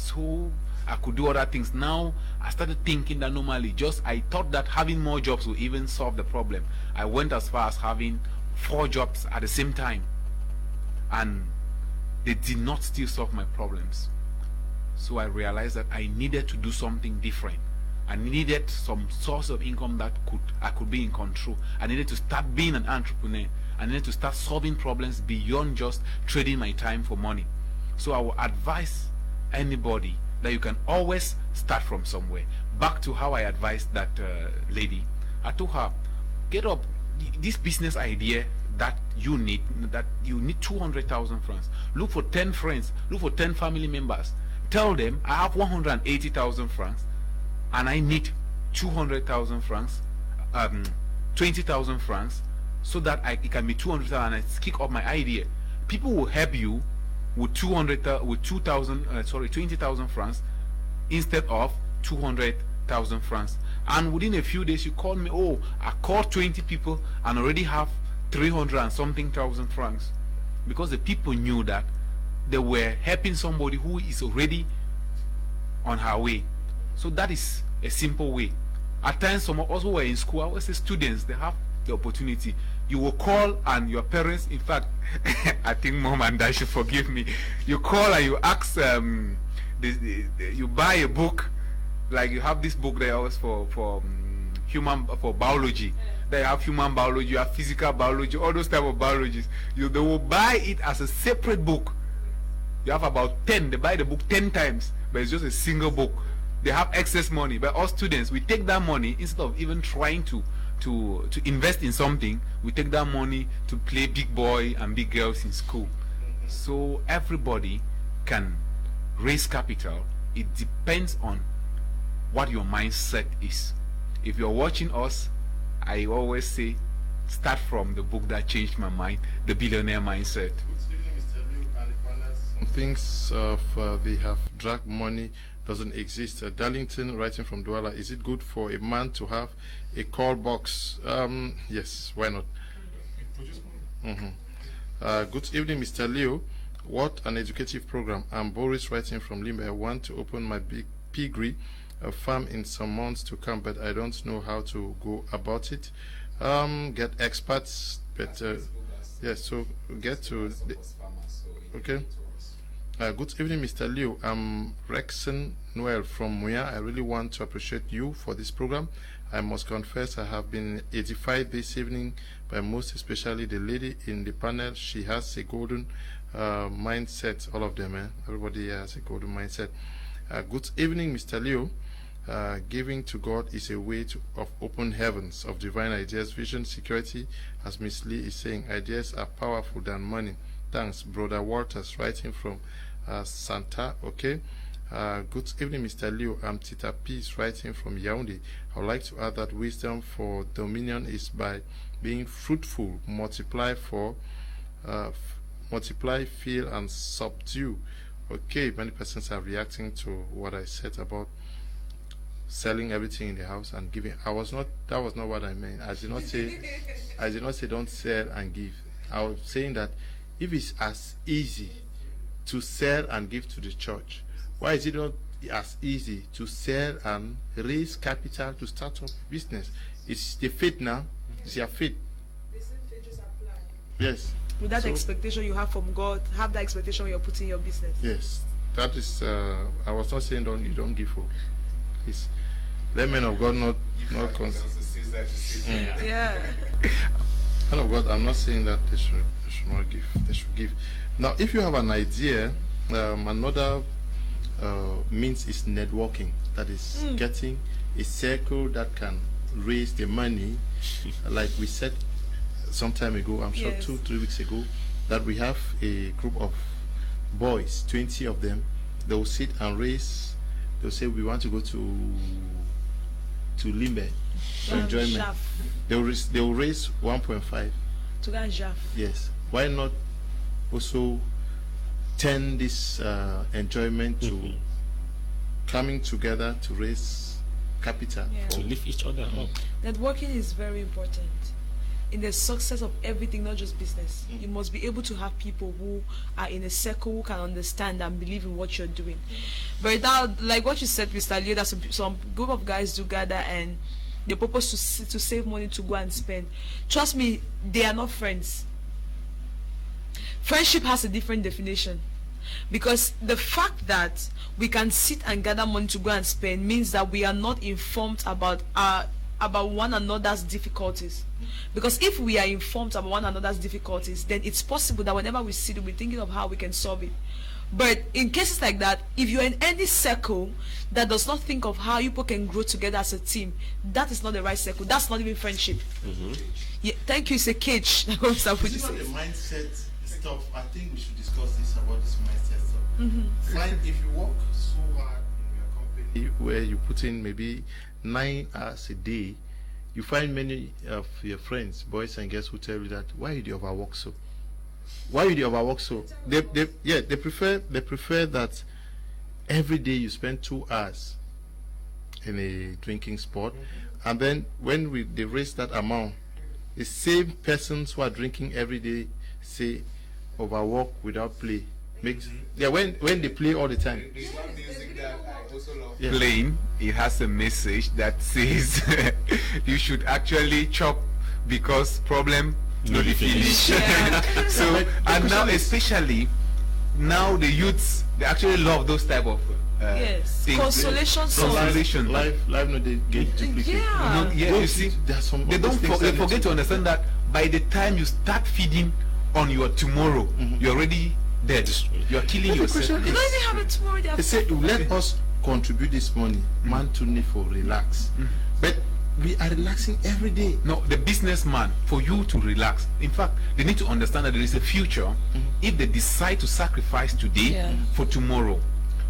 I could do other things. Now I started thinking that normally I thought that having more jobs would even solve the problem. I went as far as having 4 jobs at the same time, and they did not still solve my problems. So I realized that I needed to do something different. I needed some source of income that I could be in control. I needed to start being an entrepreneur. I needed to start solving problems beyond just trading my time for money. So I will advise anybody that you can always start from somewhere. Back to how I advised that lady. I told her, get up this business idea that you need 200,000 francs. Look for 10 friends, look for 10 family members. Tell them I have 180,000 francs and I need 200,000 francs, 20,000 francs, so that it can be 200,000 and I kick off my idea. People will help you with 20,000 francs instead of 200,000 francs. And within a few days, you call me, oh, I called 20 people and already have 300 and something thousand francs, because the people knew that they were helping somebody who is already on her way. So that is a simple way. At times, some of us who were in school, I would say students, they have the opportunity. You will call and your parents, in fact, I think mom and dad should forgive me. You call and you ask, you buy a book, like you have this book there always for biology. They have human biology, you have physical biology, all those type of biologies. They will buy it as a separate book. You have about 10. They buy the book 10 times, but it's just a single book. They have excess money. But us students, we take that money instead of even trying to invest in something. We take that money to play big boy and big girls in school. So everybody can raise capital. It depends on what your mindset is. If you're watching us, I always say, start from the book that changed my mind, The Billionaire Mindset. Things of they have drug money doesn't exist. Darlington, writing from Douala, is it good for a man to have a call box? Yes, why not? Good evening, Mr. Leo. What an educative program. I'm Boris, writing from Limbe. I want to open my big piggery farm in some months to come, but I don't know how to go about it. Get experts, but yes, so get to okay. Good evening, Mr. Leo. I'm Rexon Noel from Muya. I really want to appreciate you for this program. I must confess I have been edified this evening by most, especially the lady in the panel. She has a golden mindset. All of them, everybody has a golden mindset. Good evening, Mr. Leo. Giving to God is a way of open heavens, of divine ideas, vision, security. As Miss Lee is saying, ideas are powerful than money. Thanks, Brother Walters, writing from Santa. Okay. Good evening, Mr. Leo. I'm Tita Peace, writing from Yaoundé. I would like to add that wisdom for dominion is by being fruitful, multiply, fill, and subdue. Okay, many persons are reacting to what I said about selling everything in the house and giving. That was not what I meant. I did not say don't sell and give. I was saying that if it's as easy to sell and give to the church, why is it not as easy to sell and raise capital to start up business? It's the faith now. It's your faith. The same faith just apply. Yes. With that expectation you have from God, have that expectation when you're putting your business. Yes. That is I was not saying you don't give hope. Please. Let men of God not Yeah. Men of God, I'm not saying that they should not give. They should give. Now, if you have an idea, another means is networking. That is getting a circle that can raise the money, like we said some time ago. I'm sure 2-3 weeks ago, that we have a group of boys, 20 of them. They will sit and raise. They'll say we want to go to Limbe for enjoyment. They will raise 1.5 to go and Jaf. Yes. Why not also turn this enjoyment to coming together to raise capital to lift each other up? Networking is very important. in the success of everything, not just business. You must be able to have people who are in a circle who can understand and believe in what you're doing. But now, like what you said, Mr. Leo, that some group of guys do gather and the purpose to save money to go and spend. Trust me, they are not friends. Friendship has a different definition, because the fact that we can sit and gather money to go and spend means that we are not informed about one another's difficulties. Because if we are informed about one another's difficulties, then it's possible that whenever we sit, we'll be thinking of how we can solve it. But in cases like that, if you're in any circle that does not think of how you people can grow together as a team, that is not the right circle. That's not even friendship. Yeah, thank you. It's a cage. This is not the mindset stuff. I think we should discuss this about this mindset stuff. Fine, if you work so hard in your company where you put in maybe 9 hours a day, you find many of your friends, boys and girls, who tell you that, why do you overwork so? Why do you overwork so? They prefer that every day you spend 2 hours in a drinking spot, and then when they raise that amount, the same persons who are drinking every day say overwork without play. Makes when they play all the time. There's one music that I also love playing. It has a message that says you should actually chop because problem no finish. So and now especially now the youths, they actually love those type of things. Consolation. Life no they get duplicated. You see, they forget to understand that by the time you start feeding on your tomorrow, you're already dead. You're killing yourself. You don't even have it tomorrow. They say, let us contribute this money, man to need for relax. But we are relaxing every day. No, the businessman, for you to relax, in fact, they need to understand that there is a future if they decide to sacrifice today for tomorrow.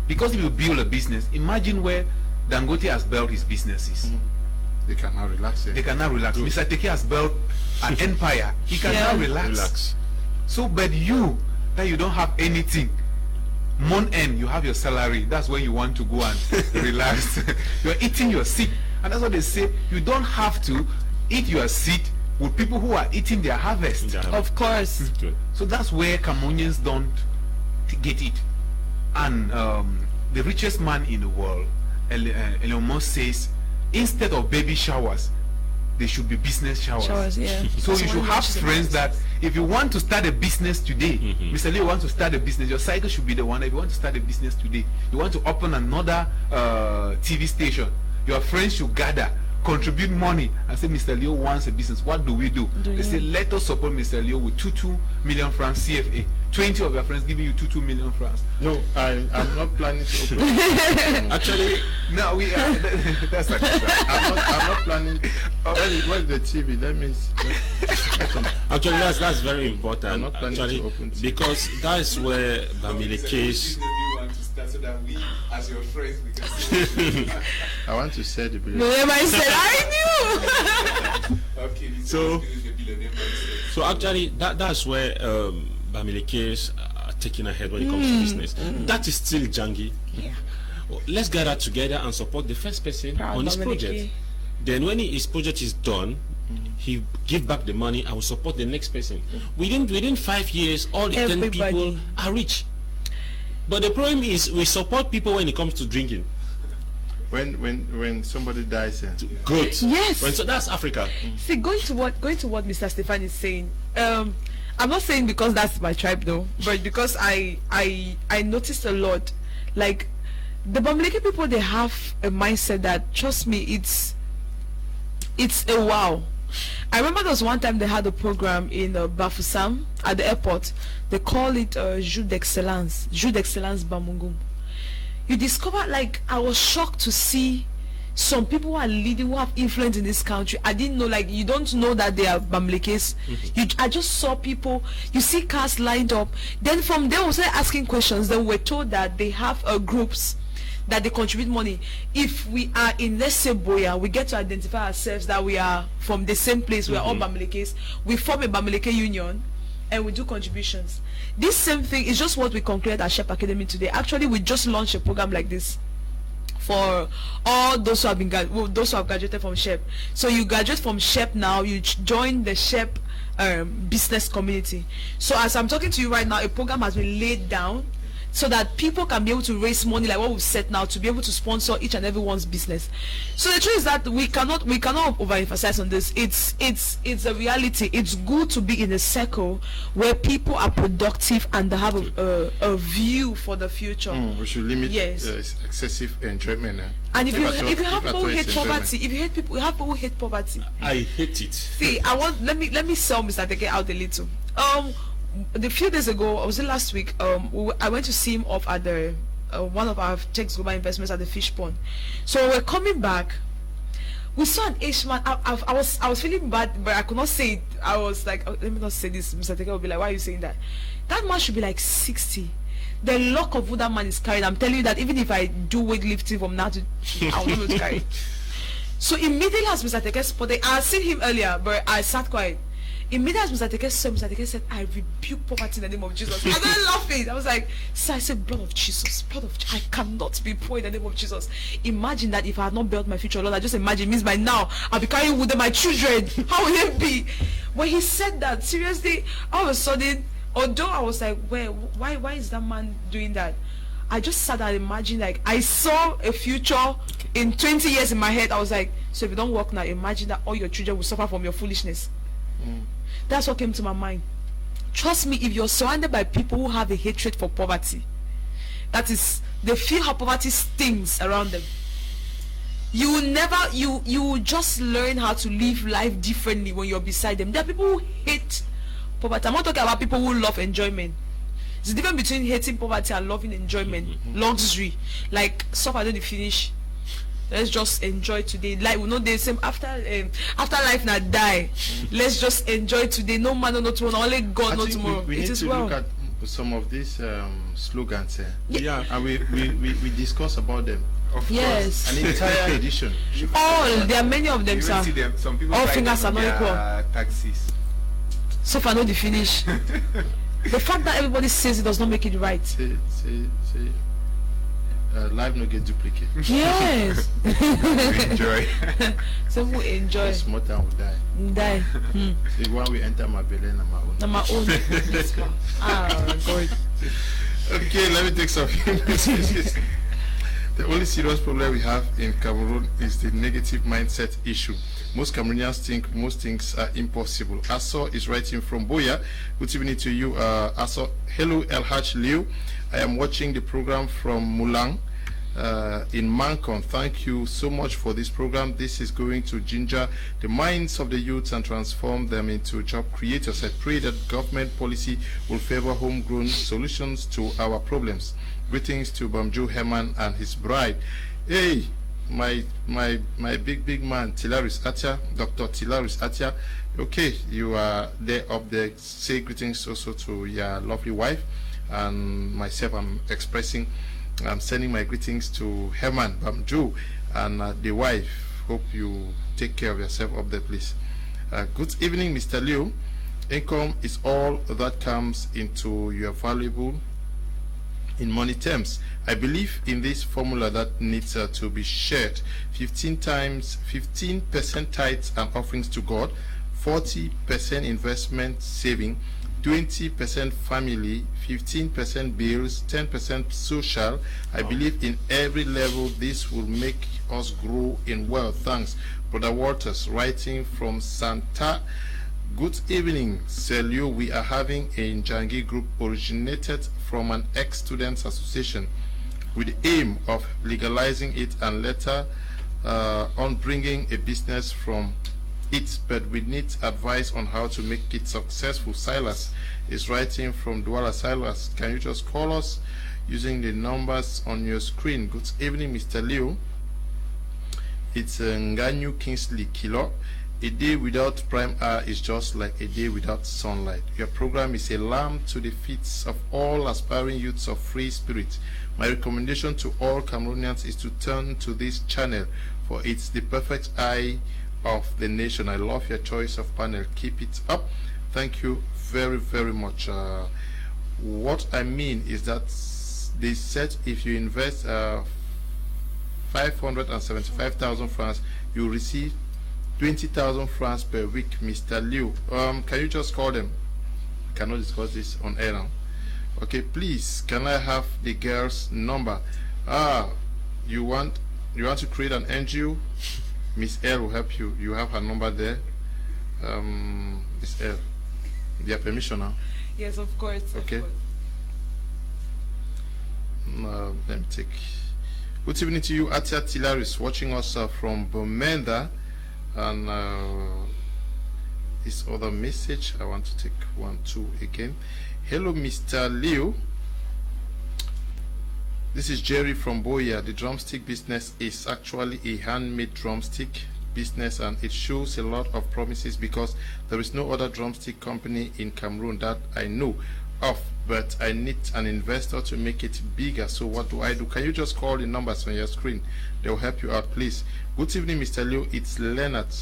Because if you build a business, imagine where Dangote has built his businesses. They cannot relax. They cannot relax. Mr. Teke has built an empire. He cannot relax. So, but you, that you don't have anything, month end, you have your salary. That's when you want to go and relax. You're eating your seed. And that's what they say. You don't have to eat your seed with people who are eating their harvest. Of course. So that's where Cameroonians don't get it. And the richest man in the world, Elon Musk, says, instead of baby showers, there should be business showers. So you should have friends that if you want to start a business today, Mr. Lee wants to start a business, your cycle should be the one. If you want to start a business today, you want to open another TV station, your friends should gather, contribute money and say, Mr. Leo wants a business. What do? They say, let us support Mr. Leo with 2 million francs CFA. 20 of your friends giving you 2 million francs. No, I'm not planning to open. Actually, no, we are. That's actually I'm not planning. What's the TV? That means. Actually, that's very important. I'm not planning actually, to open TV. Because that's where Bamile case. So that we, as your friends, we can I want to say the No, I said I knew. Okay. So actually, that's where Bamile case are taking ahead when it comes to business. That is still jangy. Well, let's gather together and support the first person on this project. Then when his project is done, he give back the money and will support the next person. Within 5 years, all the 10 people are rich. But the problem is we support people when it comes to drinking. When somebody dies, good. Yes. So that's Africa. See, going to what Mr. Stefan is saying. I'm not saying because that's my tribe though, but because I noticed a lot. Like the Bamileke people, they have a mindset that, trust me, it's a wow. I remember there was one time they had a program in Bafoussam at the airport. They call it Jour d'Excellence Bamungum. You discover, like, I was shocked to see some people who are leading, who have influence in this country. I didn't know, like, you don't know that they are Bamilekes. I just saw people, you see cars lined up. Then from there we started asking questions. Then we're told that they have groups that they contribute money. If we are in, let's say, Boya, we get to identify ourselves that we are from the same place, we are all Bamilekes. We form a Bamileke union and we do contributions. This same thing is just what we concluded at Shep Academy today. Actually, we just launched a program like this for all those who have been those who have graduated from SHEP. So you graduate from SHEP now, you join the SHEP business community. So as I'm talking to you right now, a program has been laid down so that people can be able to raise money like what we've set now to be able to sponsor each and everyone's business. So the truth is that we cannot overemphasize on this. It's a reality. It's good to be in a circle where people are productive and they have a view for the future. We should limit excessive enjoyment. And if you have people who hate poverty, if you hate people, you have people who hate poverty. I hate it. See, let me sell Mr. Teke out a little. A few days ago, was it last week? I went to see him off at the one of our Checks Global Investments at the fish pond. So we're coming back. We saw an Asian man. I was feeling bad, but I could not say it. I was like, oh, let me not say this. Mr. Teke will be like, why are you saying that? That man should be like 60. The lock of wood that man is carrying, I'm telling you that even if I do weightlifting from now to, I will not be able to carry it. So immediately as Mr. Teke spotted, I had seen him earlier, but I sat quiet. Immediately as Mr. Teke said, I rebuke poverty in the name of Jesus. I started laughing. I was like, sir, I said, blood of Jesus, I cannot be poor in the name of Jesus. Imagine that if I had not built my future, Lord, I just imagine, means by now, I'll be carrying wood in my children. How will it be? When he said that, seriously, all of a sudden, although I was like, why is that man doing that? I just sat and imagined, like, I saw a future in 20 years in my head. I was like, so if you don't work now, imagine that all your children will suffer from your foolishness. That's what came to my mind. Trust me, if you're surrounded by people who have a hatred for poverty, that is, they feel how poverty stings around them, you will just learn how to live life differently when you're beside them. There are people who hate poverty. I'm not talking about people who love enjoyment. There's a difference between hating poverty and loving enjoyment, luxury, like stuff I don't finish. Let's just enjoy today. Like we know the same after life not die. Let's just enjoy today. No man, no tomorrow. Only God, no tomorrow. We need to look at some of these slogans. Yeah, and we discuss about them. Of yes. An entire edition. There are many of them, sir. Some people all fingers are not equal. Taxis. So far, no the finish. The fact that everybody says it does not make it right. Say. Life no get duplicate. Yes. Enjoy. Some will enjoy. Small time will die. Die. The one we enter my belly and my own. My own. God. Okay, let me take some messages. The only serious problem we have in Cameroon is the negative mindset issue. Most Cameroonians think most things are impossible. Aso is writing from Boya. Good evening to you, Aso. Hello, El Haj Liu. I am watching the program from Mulang in Mankon. Thank you so much for this program. This is going to ginger the minds of the youths and transform them into job creators. I pray that government policy will favor homegrown solutions to our problems. Greetings to Bamju Herman and his bride. Hey, my big man, Tilaris Atia, Dr. Tilaris Atia. Okay, you are there up there. Say greetings also to your lovely wife. And myself, I'm sending my greetings to Herman Bamju and the wife. Hope you take care of yourself up there, please. Good evening, Mr. Liu. Income is all that comes into your valuable in money terms. I believe in this formula that needs to be shared. 15% tithes and offerings to God, 40% investment saving, 20% family, 15% bills, 10% social. I believe in every level this will make us grow in wealth. Thanks. Brother Waters, writing from Santa. Good evening, Selio. We are having a Njangi group originated from an ex-students association with the aim of legalizing it and later on bringing a business from it, but we need advice on how to make it successful. Silas is writing from Douala. Silas, can you just call us using the numbers on your screen? Good evening, Mr. Leo. It's Nganyu Kingsley Kilo. A day without prime air is just like a day without sunlight. Your program is a lamp to the feet of all aspiring youths of free spirit. My recommendation to all Cameroonians is to turn to this channel, for it's the perfect eye of the nation. I love your choice of panel. Keep it up. Thank you very, very much. What I mean is that they said if you invest 5 575,000 francs, you receive 20,000 francs per week. Mr. Liu, can you just call them? Cannot discuss this on air now. Okay, please, can I have the girl's number? You want to create an NGO? Miss L will help you. You have her number there. Miss L, your permission now? Yes, of course. Okay. Let me take. Good evening to you, Atia Tilaris, watching us from Bomenda. And this other message, I want to take 1, 2 again. Hello, Mr. Leo. This is Jerry from Boya. The drumstick business is actually a handmade drumstick business, and it shows a lot of promises because there is no other drumstick company in Cameroon that I know of, but I need an investor to make it bigger. So what do I do? Can you just call the numbers on your screen? They will help you out, please. Good evening, Mr. Leo. It's Leonard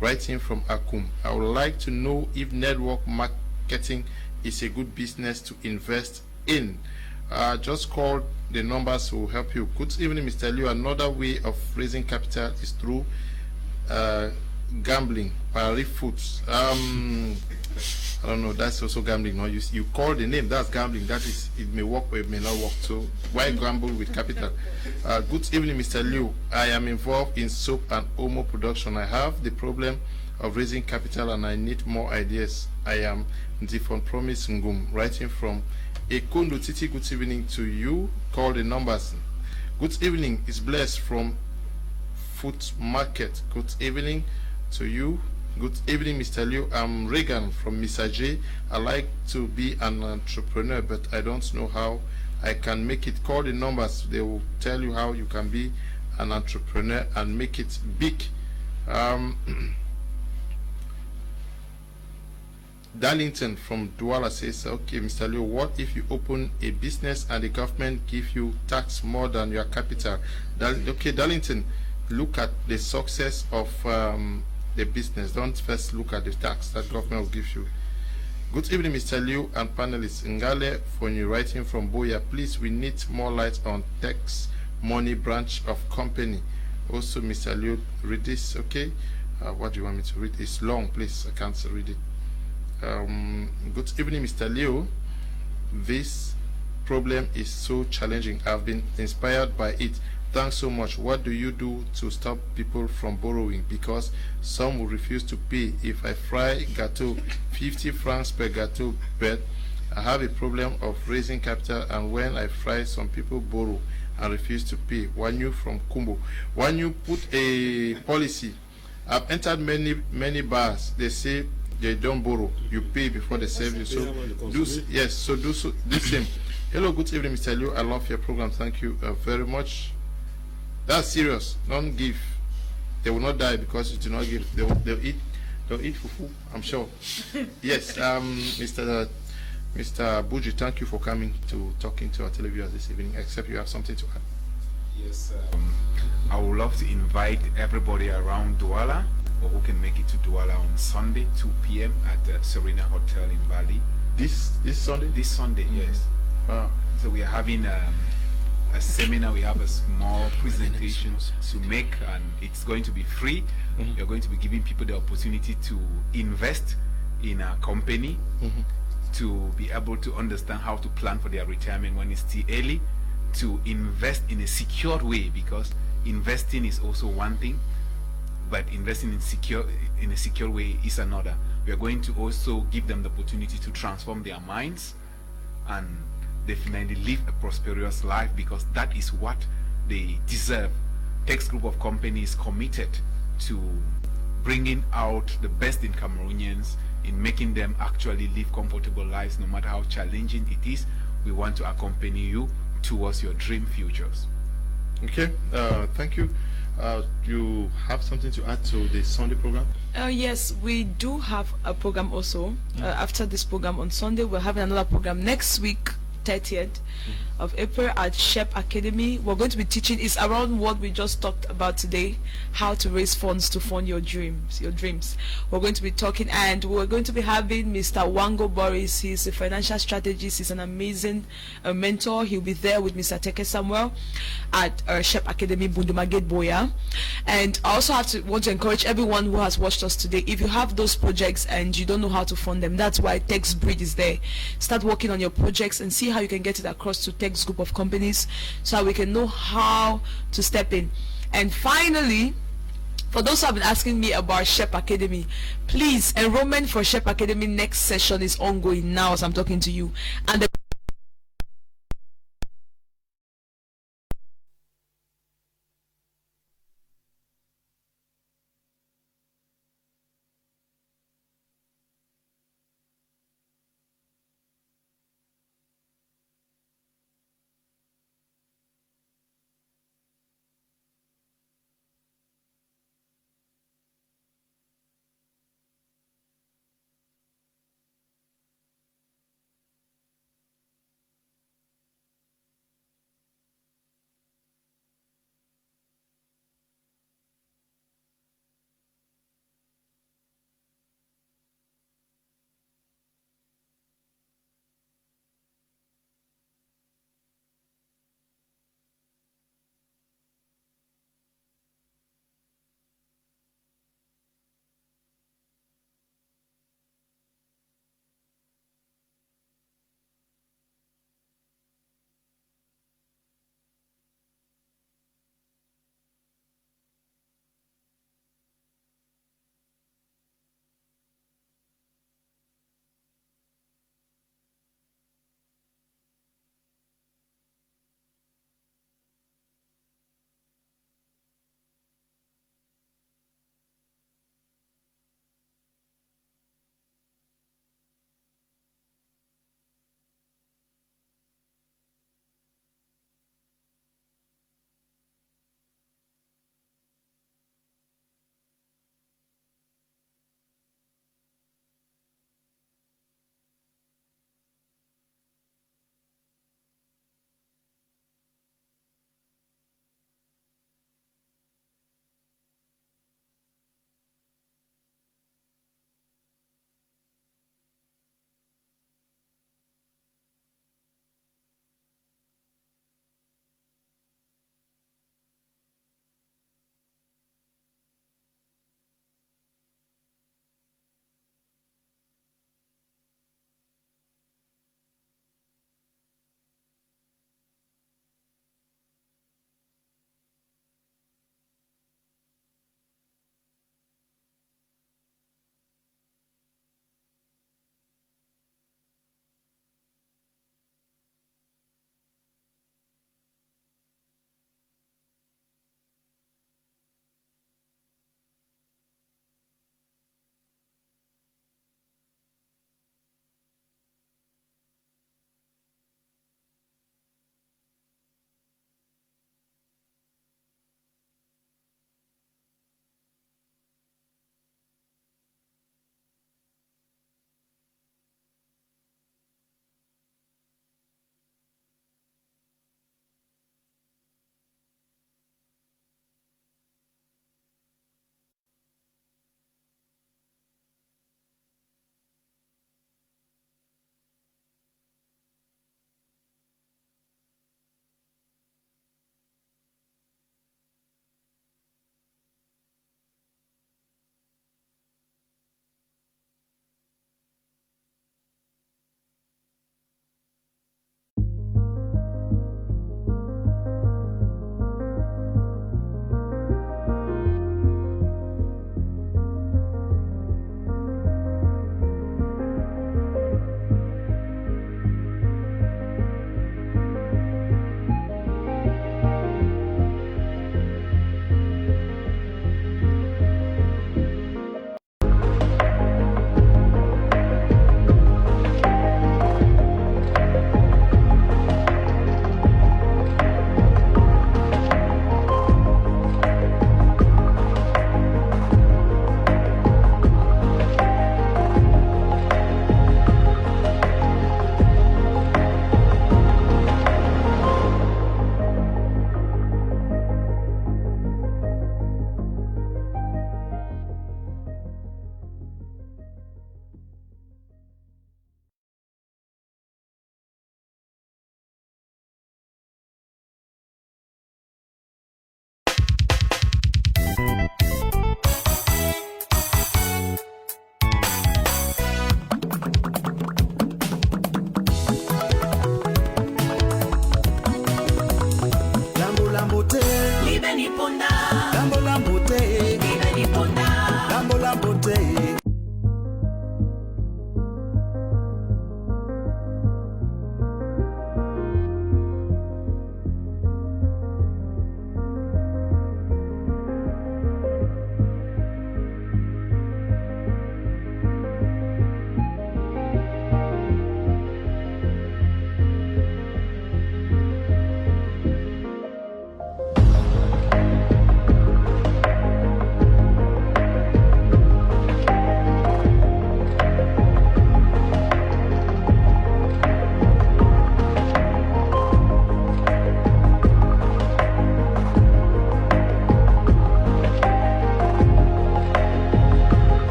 writing from Akum. I would like to know if network marketing is a good business to invest in. Just call the numbers will help you. Good evening, Mr. Leo. Another way of raising capital is through gambling, Paris Foods. I don't know, that's also gambling. No, you call the name, that's gambling. That is, it may work or it may not work. So why gamble with capital? Good evening, Mr. Liu. I am involved in soap and omo production. I have the problem of raising capital and I need more ideas. I am Ndifon Promise Ngum, writing from Ekondo Titi. Good evening to you. Call the numbers. Good evening, it's Blessed from Food Market. Good evening to you. Good evening, Mr. Liu. I'm Regan from Misaje. I like to be an entrepreneur, but I don't know how I can make it. Call the numbers. They will tell you how you can be an entrepreneur and make it big. Darlington from Douala says, okay, Mr. Liu, what if you open a business and the government give you tax more than your capital? Okay, Darlington, look at the success of the business. Don't first look at the tax that government will give you. Good evening, Mr. Liu and panelists. Ngale, when you're writing from Boya, please, we need more light on tax money branch of company. Also, Mr. Liu, read this, okay? What do you want me to read? It's long, please. I can't read it. Good evening, Mr. Liu. This problem is so challenging. I've been inspired by it. Thanks so much. What do you do to stop people from borrowing? Because some will refuse to pay. If I fry gâteau, 50 francs per gâteau, but I have a problem of raising capital, and when I fry, some people borrow and refuse to pay. Wanyu from Kumbo. When you put a policy, I've entered many bars. They say they don't borrow. You pay before they serve you. So do same. Hello, good evening, Mr. Liu. I love your program. Thank you very much. That's serious. Don't give. They will not die because you do not give. They'll eat fufu, I'm sure. Yes, Mr. Buji, thank you for coming to talking to our televiewers this evening. Except you have something to add. Yes, I would love to invite everybody around Douala, or who can make it to Douala on Sunday, 2 p.m. at the Serena Hotel in Bali. This Sunday? This Sunday, yes. Wow. So we are having a seminar. We have a small presentation to make, and it's going to be free. You're going to be giving people the opportunity to invest in a company, to be able to understand how to plan for their retirement when it's still early, to invest in a secured way, because investing is also one thing, but investing in a secure way is another. We are going to also give them the opportunity to transform their minds and definitely live a prosperous life, because that is what they deserve. Text Group of Companies committed to bringing out the best in Cameroonians, in making them actually live comfortable lives no matter how challenging it is. We want to accompany you towards your dream futures. Okay, thank you. You have something to add to the Sunday program? Yes, we do have a program also. After this program on Sunday, we're having another program next week, 30th, of April at Shep Academy. We're going to be teaching is around what we just talked about today, how to raise funds to fund your dreams. We're going to be talking, and we're going to be having Mr. Wango Boris. He's a financial strategist. He's an amazing mentor. He'll be there with Mr. Teke Samuel at Shep Academy, Bundumagate Boya. And I also want to encourage everyone who has watched us today, if you have those projects and you don't know how to fund them, that's why TextBreed is there. Start working on your projects and see how you can get it across to Text group of companies so that we can know how to step in. And finally, for those who have been asking me about Shep Academy, please, enrollment for Shep Academy next session is ongoing now as I'm talking to you, and the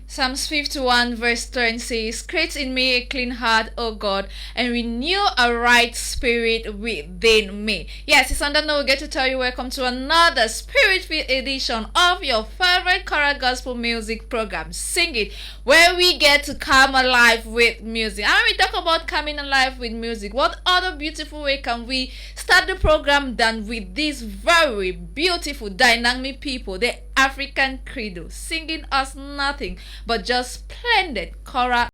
Psalms 51 verse 10 says, "Create in me a clean heart, O God, and renew a right spirit within me." Yes, it's under no get to tell you welcome to another spirit-filled edition of your favorite choral gospel music program, Sing It, where we get to come alive with music. And when we talk about coming alive with music, what other beautiful way can we start the program than with these very beautiful, dynamic people, the African credo, singing us nothing but just splendid choral